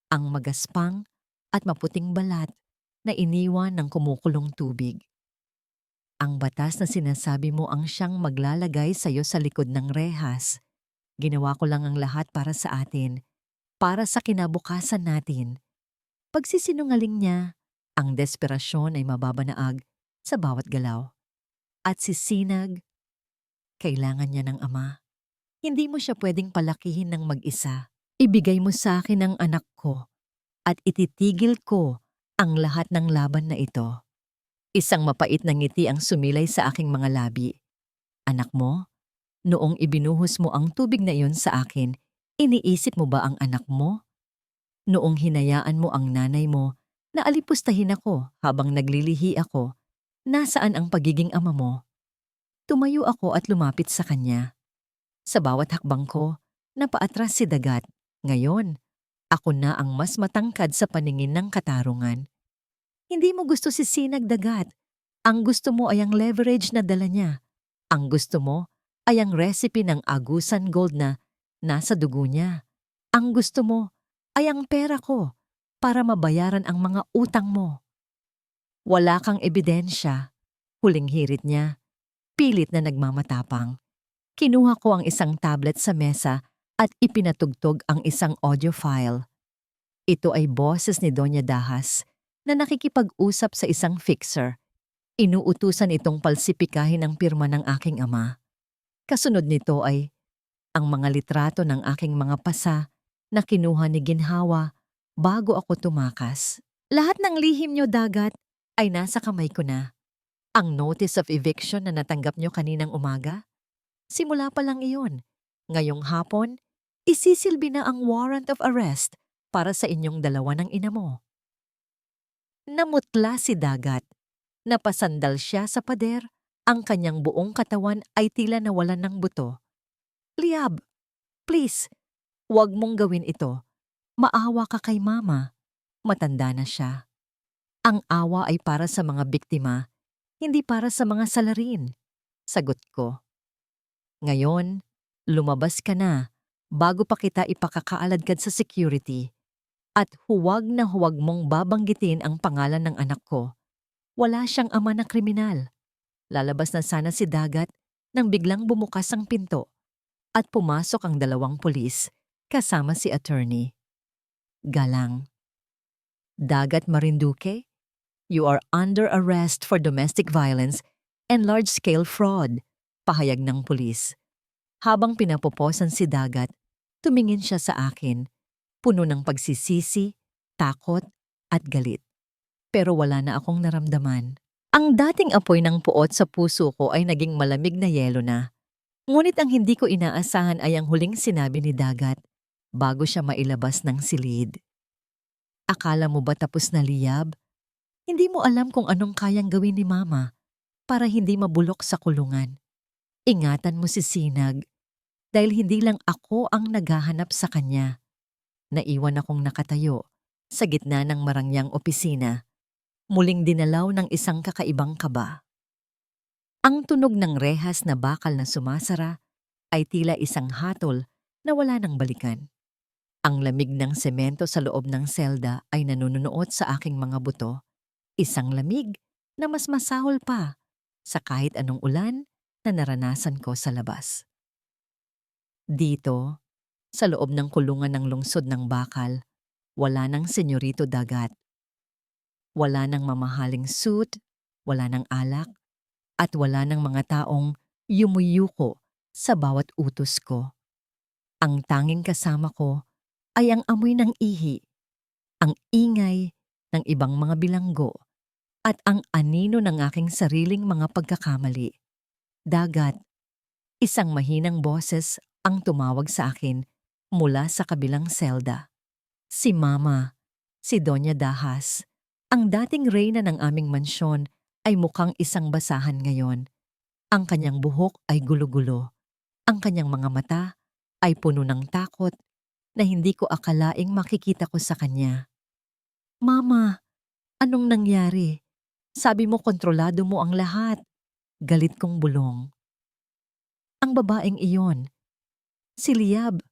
ang magaspang at maputing balat na iniwan ng kumukulong tubig. Ang batas na sinasabi mo ang siyang maglalagay sa iyo sa likod ng rehas. Ginawa ko lang ang lahat para sa atin, para sa kinabukasan natin. Pagsisinungaling niya, ang desperasyon ay mababanaag sa bawat galaw. At si Sinag, kailangan niya ng ama. Hindi mo siya pwedeng palakihin ng mag-isa. Ibigay mo sa akin ang anak ko at ititigil ko ang lahat ng laban na ito. Isang mapait na ngiti ang sumilay sa aking mga labi. Anak mo, noong ibinuhos mo ang tubig na iyon sa akin, iniisip mo ba ang anak mo? Noong hinayaan mo ang nanay mo na alipustahin ako habang naglilihi ako, nasaan ang pagiging ama mo? Tumayo ako at lumapit sa kanya. Sa bawat hakbang ko, napaatras si Dagat. Ngayon, ako na ang mas matangkad sa paningin ng katarungan. Hindi mo gusto si Sinag, Dagat. Ang gusto mo ay ang leverage na dala niya. Ang gusto mo ay ang recipe ng Agusan Gold na nasa dugo niya. Ang gusto mo ay ang pera ko para mabayaran ang mga utang mo. Wala kang ebidensya. Huling hirit niya. Pilit na nagmamatapang. Kinuha ko ang isang tablet sa mesa at ipinatugtog ang isang audio file. Ito ay boses ni Doña Dahas na nakikipag-usap sa isang fixer. Inuutusan itong palsipikahin ang pirma ng aking ama. Kasunod nito ay ang mga litrato ng aking mga pasa na kinuha ni Ginhawa bago ako tumakas. Lahat ng lihim niyo, Dagat, ay nasa kamay ko na. Ang notice of eviction na natanggap niyo kaninang umaga? Simula pa lang iyon. Ngayong hapon, isisilbi na ang warrant of arrest para sa inyong dalawa ng ina mo. Namutla si Dagat. Napasandal siya sa pader. Ang kanyang buong katawan ay tila nawalan ng buto. Liab, please, huwag mong gawin ito. Maawa ka kay mama. Matanda na siya. Ang awa ay para sa mga biktima, hindi para sa mga salarin. Sagot ko. Ngayon, lumabas ka na bago pa kita ipakakaaladkad sa security. At huwag na huwag mong babanggitin ang pangalan ng anak ko. Wala siyang ama na kriminal. Lalabas na sana si Dagat nang biglang bumukas ang pinto at pumasok ang dalawang pulis kasama si attorney. Galang. Dagat Marinduque, you are under arrest for domestic violence and large-scale fraud, pahayag ng pulis. Habang pinapoposan si Dagat, tumingin siya sa akin, puno ng pagsisisi, takot, at galit. Pero wala na akong naramdaman. Ang dating apoy ng puot sa puso ko ay naging malamig na yelo na. Ngunit ang hindi ko inaasahan ay ang huling sinabi ni Dagat bago siya mailabas ng silid. Akala mo ba tapos na, Liab? Hindi mo alam kung anong kayang gawin ni Mama para hindi mabulok sa kulungan. Ingatan mo si Sinag dahil hindi lang ako ang naghahanap sa kanya. Naiwan akong nakatayo sa gitna ng marangyang opisina, muling dinalaw ng isang kakaibang kaba. Ang tunog ng rehas na bakal na sumasara ay tila isang hatol na wala nang balikan. Ang lamig ng semento sa loob ng selda ay nanunuot sa aking mga buto, isang lamig na mas masahol pa sa kahit anong ulan na naranasan ko sa labas. Dito, sa loob ng kulungan ng lungsod ng bakal, wala nang senyorito Dagat. Wala nang mamahaling suit, wala nang alak, at wala nang mga taong yumuyuko sa bawat utos ko. Ang tanging kasama ko ay ang amoy ng ihi, ang ingay ng ibang mga bilanggo, at ang anino ng aking sariling mga pagkakamali. Dagat, isang mahinang boses ang tumawag sa akin mula sa kabilang selda. Si Mama, si Doña Dahas, ang dating reyna ng aming mansyon ay mukhang isang basahan ngayon. Ang kanyang buhok ay gulo-gulo. Ang kanyang mga mata ay puno ng takot na hindi ko akalaing makikita ko sa kanya. Mama, anong nangyari? Sabi mo kontrolado mo ang lahat. Galit kong bulong. Ang babaeng iyon, si Liab,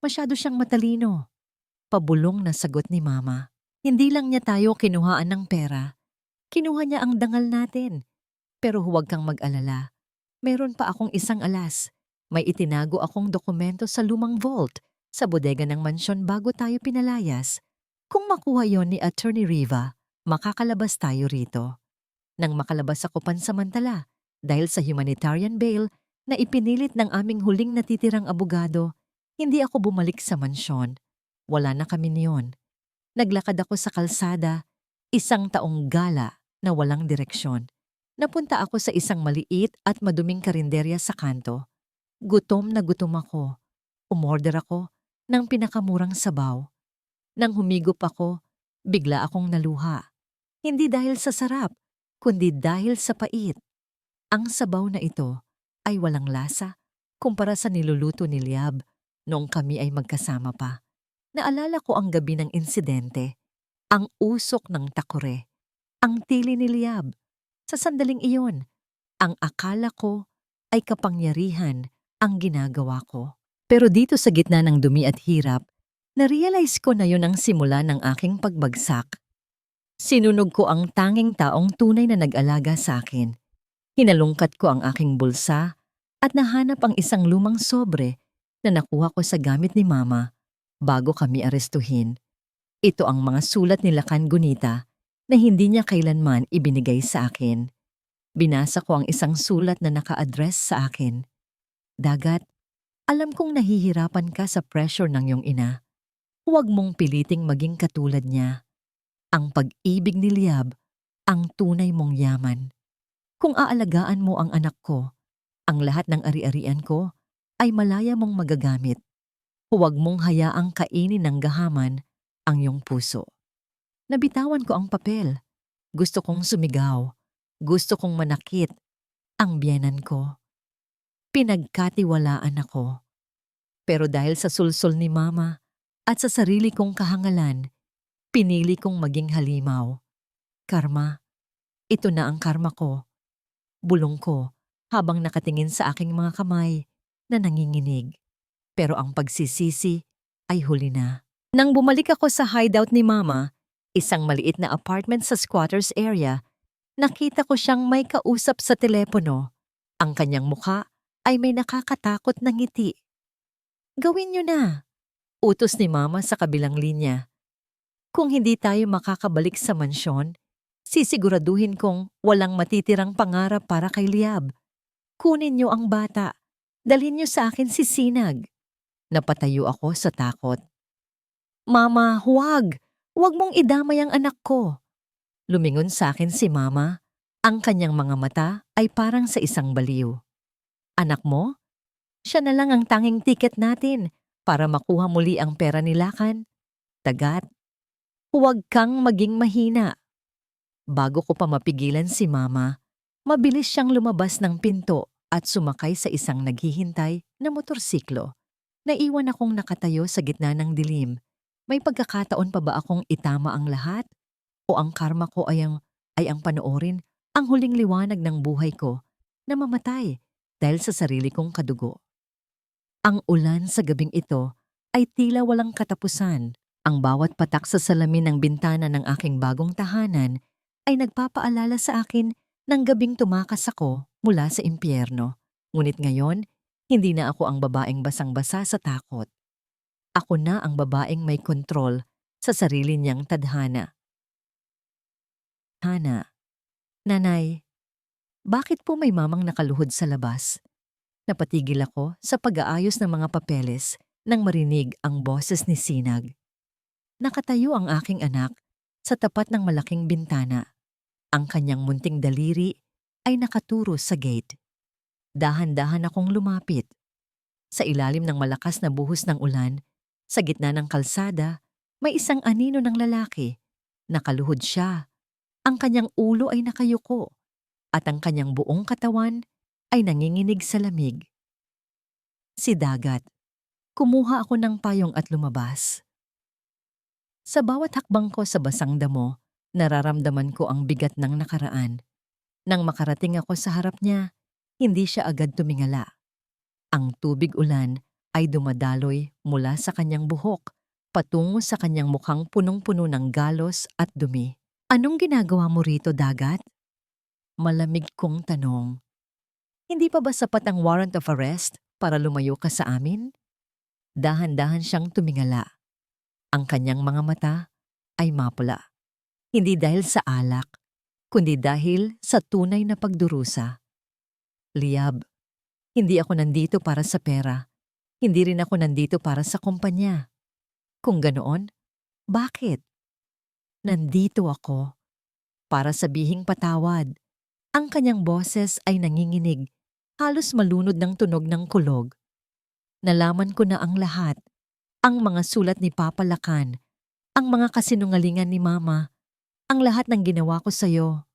masyado siyang matalino. Pabulong na sagot ni Mama. Hindi lang niya tayo kinuhaan ng pera. Kinuha niya ang dangal natin. Pero huwag kang mag-alala. Meron pa akong isang alas. May itinago akong dokumento sa lumang vault sa bodega ng mansyon bago tayo pinalayas. Kung makuha yon ni Attorney Riva, makakalabas tayo rito. Nang makalabas ako pansamantala dahil sa humanitarian bail na ipinilit ng aming huling natitirang abogado, hindi ako bumalik sa mansyon. Wala na kami niyon. Naglakad ako sa kalsada, isang taong gala na walang direksyon. Napunta ako sa isang maliit at maduming karinderya sa kanto. Gutom na gutom ako. Umorder ako ng pinakamurang sabaw. Nang humigop ako, bigla akong naluha. Hindi dahil sa sarap, kundi dahil sa pait. Ang sabaw na ito ay walang lasa kumpara sa niluluto ni Liab noong kami ay magkasama pa. Naalala ko ang gabi ng insidente, ang usok ng takore, ang tili ni Liab. Sa sandaling iyon, ang akala ko ay kapangyarihan ang ginagawa ko. Pero dito sa gitna ng dumi at hirap, na-realize ko na yun ang simula ng aking pagbagsak. Sinunog ko ang tanging taong tunay na nag-alaga sa akin. Hinalungkat ko ang aking bulsa at nahanap ang isang lumang sobre na nakuha ko sa gamit ni Mama bago kami arestuhin. Ito ang mga sulat ni Lakan Gunita na hindi niya kailanman ibinigay sa akin. Binasa ko ang isang sulat na naka-address sa akin. Dagat, alam kong nahihirapan ka sa pressure ng iyong ina. Huwag mong piliting maging katulad niya. Ang pag-ibig ni Liab, ang tunay mong yaman. Kung aalagaan mo ang anak ko, ang lahat ng ari-arian ko ay malaya mong magagamit. Huwag mong hayaang kainin ng gahaman ang iyong puso. Nabitawan ko ang papel. Gusto kong sumigaw. Gusto kong manakit ang biyenan ko. Pinagkatiwalaan ako. Pero dahil sa sulsol ni Mama at sa sarili kong kahangalan, pinili kong maging halimaw. Karma. Ito na ang karma ko. Bulong ko habang nakatingin sa aking mga kamay na nanginginig. Pero ang pagsisisi ay huli na. Nang bumalik ako sa hideout ni Mama, isang maliit na apartment sa squatters area, nakita ko siyang may kausap sa telepono. Ang kanyang mukha ay may nakakatakot na ngiti. Gawin niyo na, utos ni Mama sa kabilang linya. Kung hindi tayo makakabalik sa mansyon, sisiguraduhin kong walang matitirang pangarap para kay Liab. Kunin niyo ang bata. Dalhin niyo sa akin si Sinag. Napatayo ako sa takot. Mama, huwag! Huwag mong idamay ang anak ko. Lumingon sa akin si Mama. Ang kanyang mga mata ay parang sa isang baliw. Anak mo? Siya na lang ang tanging tiket natin para makuha muli ang pera ni Lakan. Dagat, huwag kang maging mahina. Bago ko pa mapigilan si Mama, mabilis siyang lumabas ng pinto at sumakay sa isang naghihintay na motorsiklo. Naiwan akong nakatayo sa gitna ng dilim. May pagkakataon pa ba akong itama ang lahat? O ang karma ko ay ang panoorin ang huling liwanag ng buhay ko na mamatay dahil sa sarili kong kadugo. Ang ulan sa gabing ito ay tila walang katapusan. Ang bawat patak sa salamin ng bintana ng aking bagong tahanan ay nagpapaalala sa akin ng gabing tumakas ako mula sa impyerno. Ngunit ngayon, hindi na ako ang babaeng basang-basa sa takot. Ako na ang babaeng may kontrol sa sarili niyang tadhana. Hana, Nanay, bakit po may mamang nakaluhod sa labas? Napatigil ako sa pag-aayos ng mga papeles nang marinig ang boses ni Sinag. Nakatayo ang aking anak sa tapat ng malaking bintana. Ang kanyang munting daliri ay nakaturo sa gate. Dahan-dahan akong lumapit. Sa ilalim ng malakas na buhos ng ulan, sa gitna ng kalsada, may isang anino ng lalaki. Nakaluhod siya. Ang kanyang ulo ay nakayuko at ang kanyang buong katawan ay nanginginig sa lamig. Si Dagat. Kumuha ako ng payong at lumabas. Sa bawat hakbang ko sa basang damo, Nararamdaman ko ang bigat ng nakaraan. Nang makarating ako sa harap niya, hindi siya agad tumingala. Ang tubig ulan ay dumadaloy mula sa kanyang buhok patungo sa kanyang mukhang punong-puno ng galos at dumi. Anong ginagawa mo rito, dagat? Malamig kong tanong. Hindi pa ba sapat ang warrant of arrest para lumayo ka sa amin? Dahan-dahan siyang tumingala. Ang kanyang mga mata ay mapula. Hindi dahil sa alak, kundi dahil sa tunay na pagdurusa. Liab, hindi ako nandito para sa pera. Hindi rin ako nandito para sa kumpanya. Kung ganoon, bakit? Nandito ako para sabihing patawad. Ang kanyang boses ay nanginginig, halos malunod ng tunog ng kulog. Nalaman ko na ang lahat, ang mga sulat ni Papa Lacan, ang mga kasinungalingan ni Mama, ang lahat ng ginawa ko sa'yo.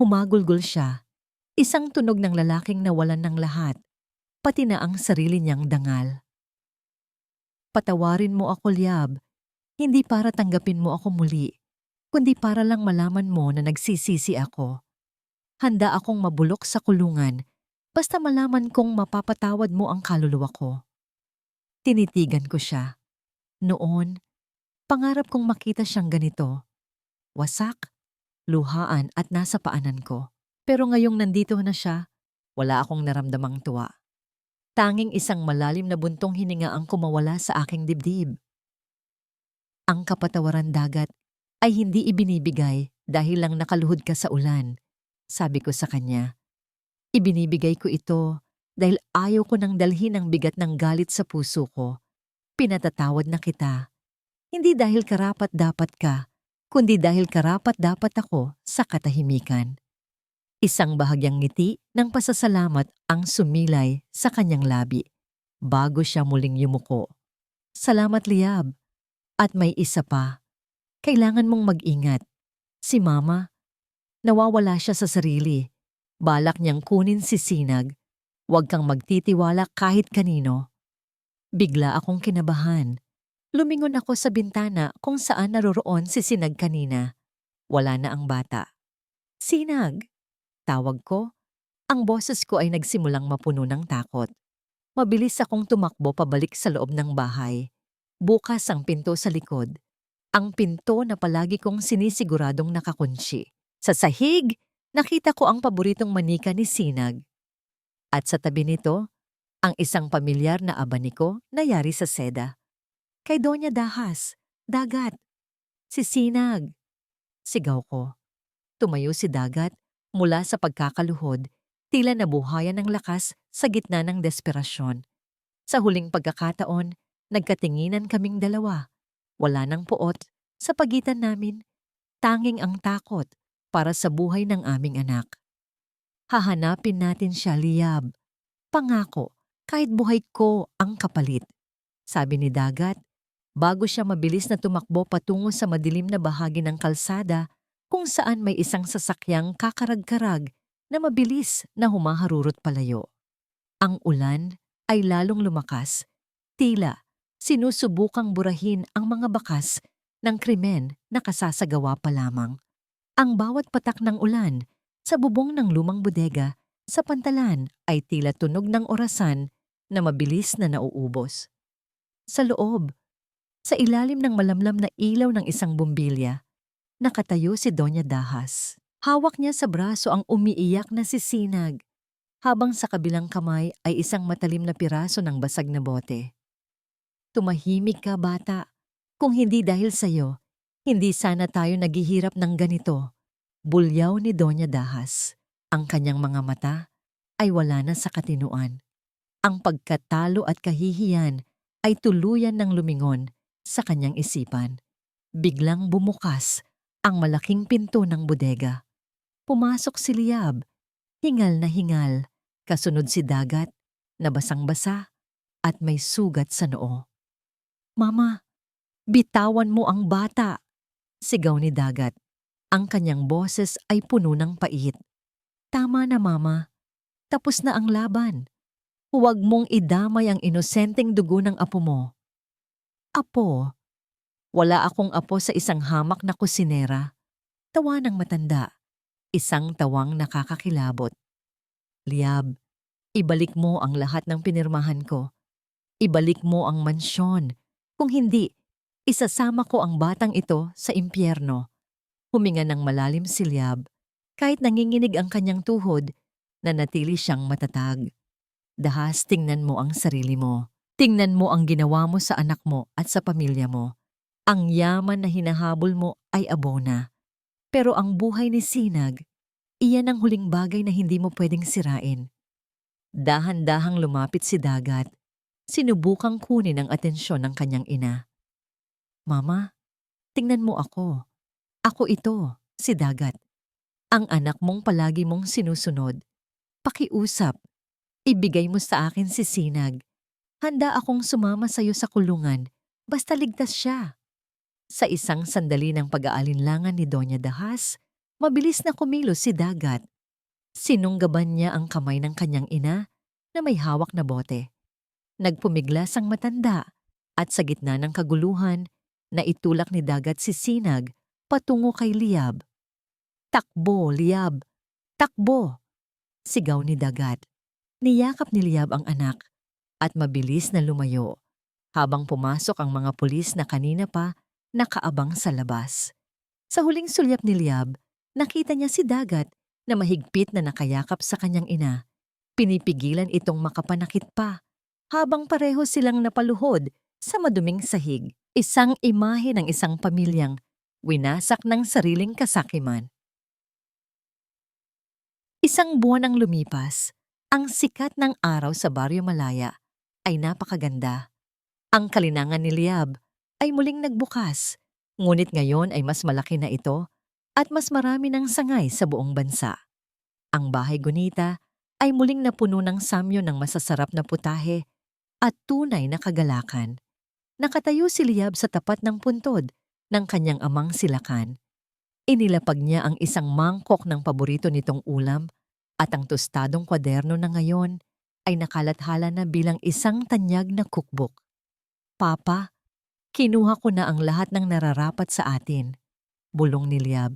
Humagulgol siya, isang tunog ng lalaking nawalan ng lahat, pati na ang sarili niyang dangal. Patawarin mo ako, Liab, hindi para tanggapin mo ako muli, kundi para lang malaman mo na nagsisisi ako. Handa akong mabulok sa kulungan, basta malaman kong mapapatawad mo ang kaluluwa ko. Tinitigan ko siya. Noon, pangarap kong makita siyang ganito. Wasak, luhaan at nasa paanan ko. Pero ngayong nandito na siya, wala akong naramdamang tuwa. Tanging isang malalim na buntong hininga ang kumawala sa aking dibdib. Ang kapatawaran, dagat, ay hindi ibinibigay dahil lang nakaluhod ka sa ulan, sabi ko sa kanya. Ibinibigay ko ito dahil ayaw ko nang dalhin ang bigat ng galit sa puso ko. Pinatatawad na kita. Hindi dahil karapat-dapat ka, kundi dahil karapat-dapat ako sa katahimikan. Isang bahagyang ngiti ng pasasalamat ang sumilay sa kanyang labi bago siya muling yumuko. Salamat, Liab. At may isa pa. Kailangan mong mag-ingat. Si Mama, nawawala siya sa sarili. Balak niyang kunin si Sinag. Huwag kang magtitiwala kahit kanino. Bigla akong kinabahan. Lumingon ako sa bintana kung saan naroroon si Sinag kanina. Wala na ang bata. Sinag! Tawag ko. Ang boses ko ay nagsimulang mapuno ng takot. Mabilis akong tumakbo pabalik sa loob ng bahay. Bukas ang pinto sa likod. Ang pinto na palagi kong sinisiguradong nakakunsi. Sa sahig, nakita ko ang paboritong manika ni Sinag. At sa tabi nito, ang isang pamilyar na abaniko na yari sa seda. Kay Doña Dahas, dagat. Si Sinag. Sigaw ko. Tumayo si dagat mula sa pagkakaluhod, tila nabuhayan ng lakas sa gitna ng desperasyon. Sa huling pagkakataon, nagkatinginan kaming dalawa. Wala nang puot sa pagitan namin, tanging ang takot para sa buhay ng aming anak. Hahanapin natin siya, Liab. Pangako, kahit buhay ko ang kapalit. Sabi ni dagat, bago siya mabilis na tumakbo patungo sa madilim na bahagi ng kalsada kung saan may isang sasakyang kakarag-karag na mabilis na humaharurot palayo. Ang ulan ay lalong lumakas, tila sinusubukang burahin ang mga bakas ng krimen na kasasagawa pa lamang. Ang bawat patak ng ulan sa bubong ng lumang bodega sa pantalan ay tila tunog ng orasan na mabilis na nauubos. Sa loob, sa ilalim ng malamlam na ilaw ng isang bumbilya, nakatayo si Doña Dahas. Hawak niya sa braso ang umiiyak na si Sinag, habang sa kabilang kamay ay isang matalim na piraso ng basag na bote. Tumahimik ka, bata. Kung hindi dahil sa'yo, hindi sana tayo naghihirap ng ganito. Bulyaw ni Doña Dahas. Ang kanyang mga mata ay wala na sa katinuan. Ang pagkatalo at kahihiyan ay tuluyan ng lumingon sa kanyang isipan. Biglang bumukas ang malaking pinto ng bodega. Pumasok si Liab, hingal na hingal, kasunod si dagat, na basang-basa at may sugat sa noo. Mama, bitawan mo ang bata, sigaw ni dagat. Ang kanyang boses ay puno ng pait. Tama na, Mama. Tapos na ang laban. Huwag mong idamay ang inosenteng dugo ng apo mo. Apo? Wala akong apo sa isang hamak na kusinera. Tawa ng matanda, isang tawang nakakakilabot. Liab, ibalik mo ang lahat ng pinirmahan ko. Ibalik mo ang mansyon. Kung hindi, isasama ko ang batang ito sa impyerno. Huminga ng malalim si Liab. Kahit nanginginig ang kanyang tuhod, nanatili siyang matatag. Dahas, tingnan mo ang sarili mo. Tingnan mo ang ginawa mo sa anak mo at sa pamilya mo. Ang yaman na hinahabol mo ay abona. Pero ang buhay ni Sinag, iyan ang huling bagay na hindi mo pwedeng sirain. Dahan-dahang lumapit si Dagat. Sinubukang kunin ang atensyon ng kanyang ina. Mama, tingnan mo ako. Ako ito, si Dagat. Ang anak mong palagi mong sinusunod. Pakiusap. Ibigay mo sa akin si Sinag. Handa akong sumama sa iyo sa kulungan. Basta ligtas siya. Sa isang sandali ng pag-aalinlangan ni Doña Dahas, mabilis na kumilos si Dagat. Sinunggaban niya ang kamay ng kanyang ina na may hawak na bote. Nagpumiglas ang matanda at sa gitna ng kaguluhan, naitulak ni Dagat si Sinag patungo kay Liab. Takbo, Liab! Takbo! Sigaw ni Dagat. Niyakap ni Liab ang anak at mabilis na lumayo habang pumasok ang mga pulis na kanina pa nakaabang sa labas. Sa huling sulyap ni Liab, nakita niya si Dagat na mahigpit na nakayakap sa kanyang ina. Pinipigilan itong makapanakit pa habang pareho silang napaluhod sa maduming sahig. Isang imahe ng isang pamilyang winasak ng sariling kasakiman. Isang buwan ang lumipas, ang sikat ng araw sa Baryo Malaya ay napakaganda. Ang kalinangan ni Liab ay muling nagbukas, ngunit ngayon ay mas malaki na ito at mas marami ng sangay sa buong bansa. Ang bahay gunita ay muling napuno ng samyo ng masasarap na putahe at tunay na kagalakan. Nakatayo si Liab sa tapat ng puntod ng kanyang amang silakan. Inilapag niya ang isang mangkok ng paborito nitong ulam at ang tostadong kwaderno na ngayon ay nakalathala na bilang isang tanyag na cookbook. Papa, kinuha ko na ang lahat ng nararapat sa atin, bulong ni Liab.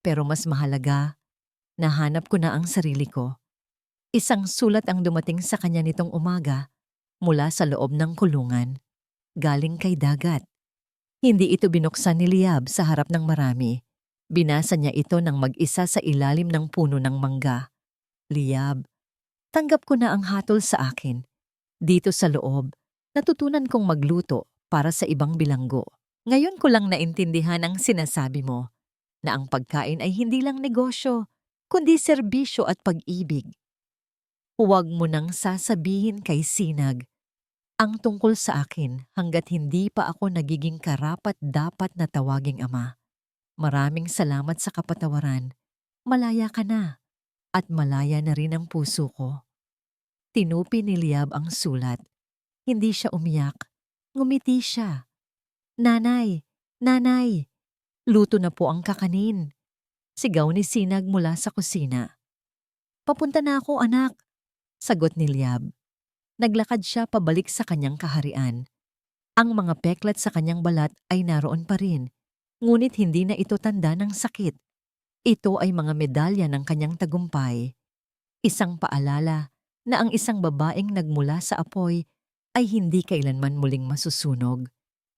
Pero mas mahalaga, nahanap ko na ang sarili ko. Isang sulat ang dumating sa kanya nitong umaga mula sa loob ng kulungan, galing kay Dagat. Hindi ito binuksan ni Liab sa harap ng marami. Binasa niya ito ng mag-isa sa ilalim ng puno ng mangga. Liab, tanggap ko na ang hatol sa akin. Dito sa loob, natutunan kong magluto para sa ibang bilanggo. Ngayon ko lang naintindihan ang sinasabi mo, na ang pagkain ay hindi lang negosyo, kundi serbisyo at pag-ibig. Huwag mo nang sasabihin kay Sinag ang tungkol sa akin hanggat hindi pa ako nagiging karapat-dapat na tawaging ama. Maraming salamat sa kapatawaran. Malaya ka na at malaya na rin ang puso ko. Tinupi ni Liab ang sulat. Hindi siya umiyak. Ngumiti siya. Nanay! Nanay! Luto na po ang kakanin. Sigaw ni Sinag mula sa kusina. Papunta na ako, anak. Sagot ni Liab. Naglakad siya pabalik sa kanyang kaharian. Ang mga peklat sa kanyang balat ay naroon pa rin, ngunit hindi na ito tanda ng sakit. Ito ay mga medalya ng kanyang tagumpay. Isang paalala na ang isang babaeng nagmula sa apoy ay hindi kailanman muling masusunog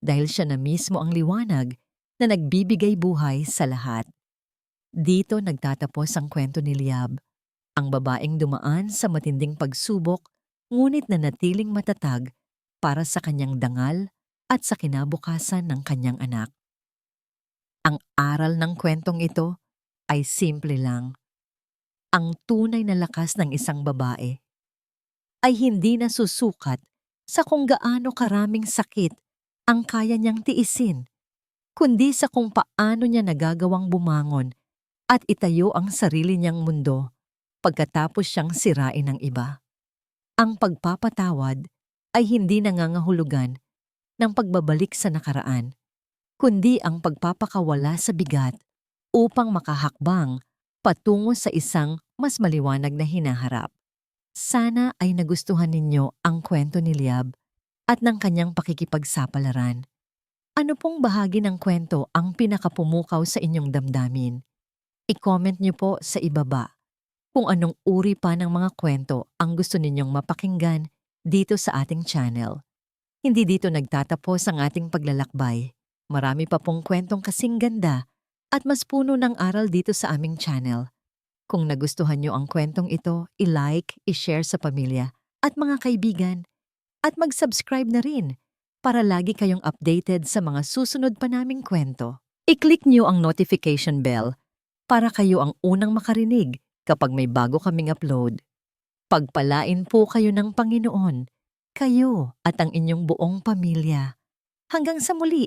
dahil siya na mismo ang liwanag na nagbibigay buhay sa lahat. Dito nagtatapos ang kwento ni Liab, ang babaeng dumaan sa matinding pagsubok ngunit nanatiling matatag para sa kanyang dangal at sa kinabukasan ng kanyang anak. Ang aral ng kwentong ito ay simple lang. Ang tunay na lakas ng isang babae ay hindi nasusukat sa kung gaano karaming sakit ang kaya niyang tiisin, kundi sa kung paano niya nagagawang bumangon at itayo ang sarili niyang mundo pagkatapos siyang sirain ng iba. Ang pagpapatawad ay hindi nangangahulugan ng pagbabalik sa nakaraan, kundi ang pagpapakawala sa bigat upang makahakbang patungo sa isang mas maliwanag na hinaharap. Sana ay nagustuhan ninyo ang kwento ni Liab at ng kanyang pakikipagsapalaran. Ano pong bahagi ng kwento ang pinakapumukaw sa inyong damdamin? I-comment niyo po sa ibaba kung anong uri pa ng mga kwento ang gusto ninyong mapakinggan dito sa ating channel. Hindi dito nagtatapos ang ating paglalakbay. Marami pa pong kwentong kasing ganda at mas puno ng aral dito sa aming channel. Kung nagustuhan niyo ang kwentong ito, i-like, i-share sa pamilya at mga kaibigan at mag-subscribe na rin para lagi kayong updated sa mga susunod pa naming kwento. I-click niyo ang notification bell para kayo ang unang makarinig kapag may bago kaming upload. Pagpalain po kayo ng Panginoon, kayo at ang inyong buong pamilya. Hanggang sa muli!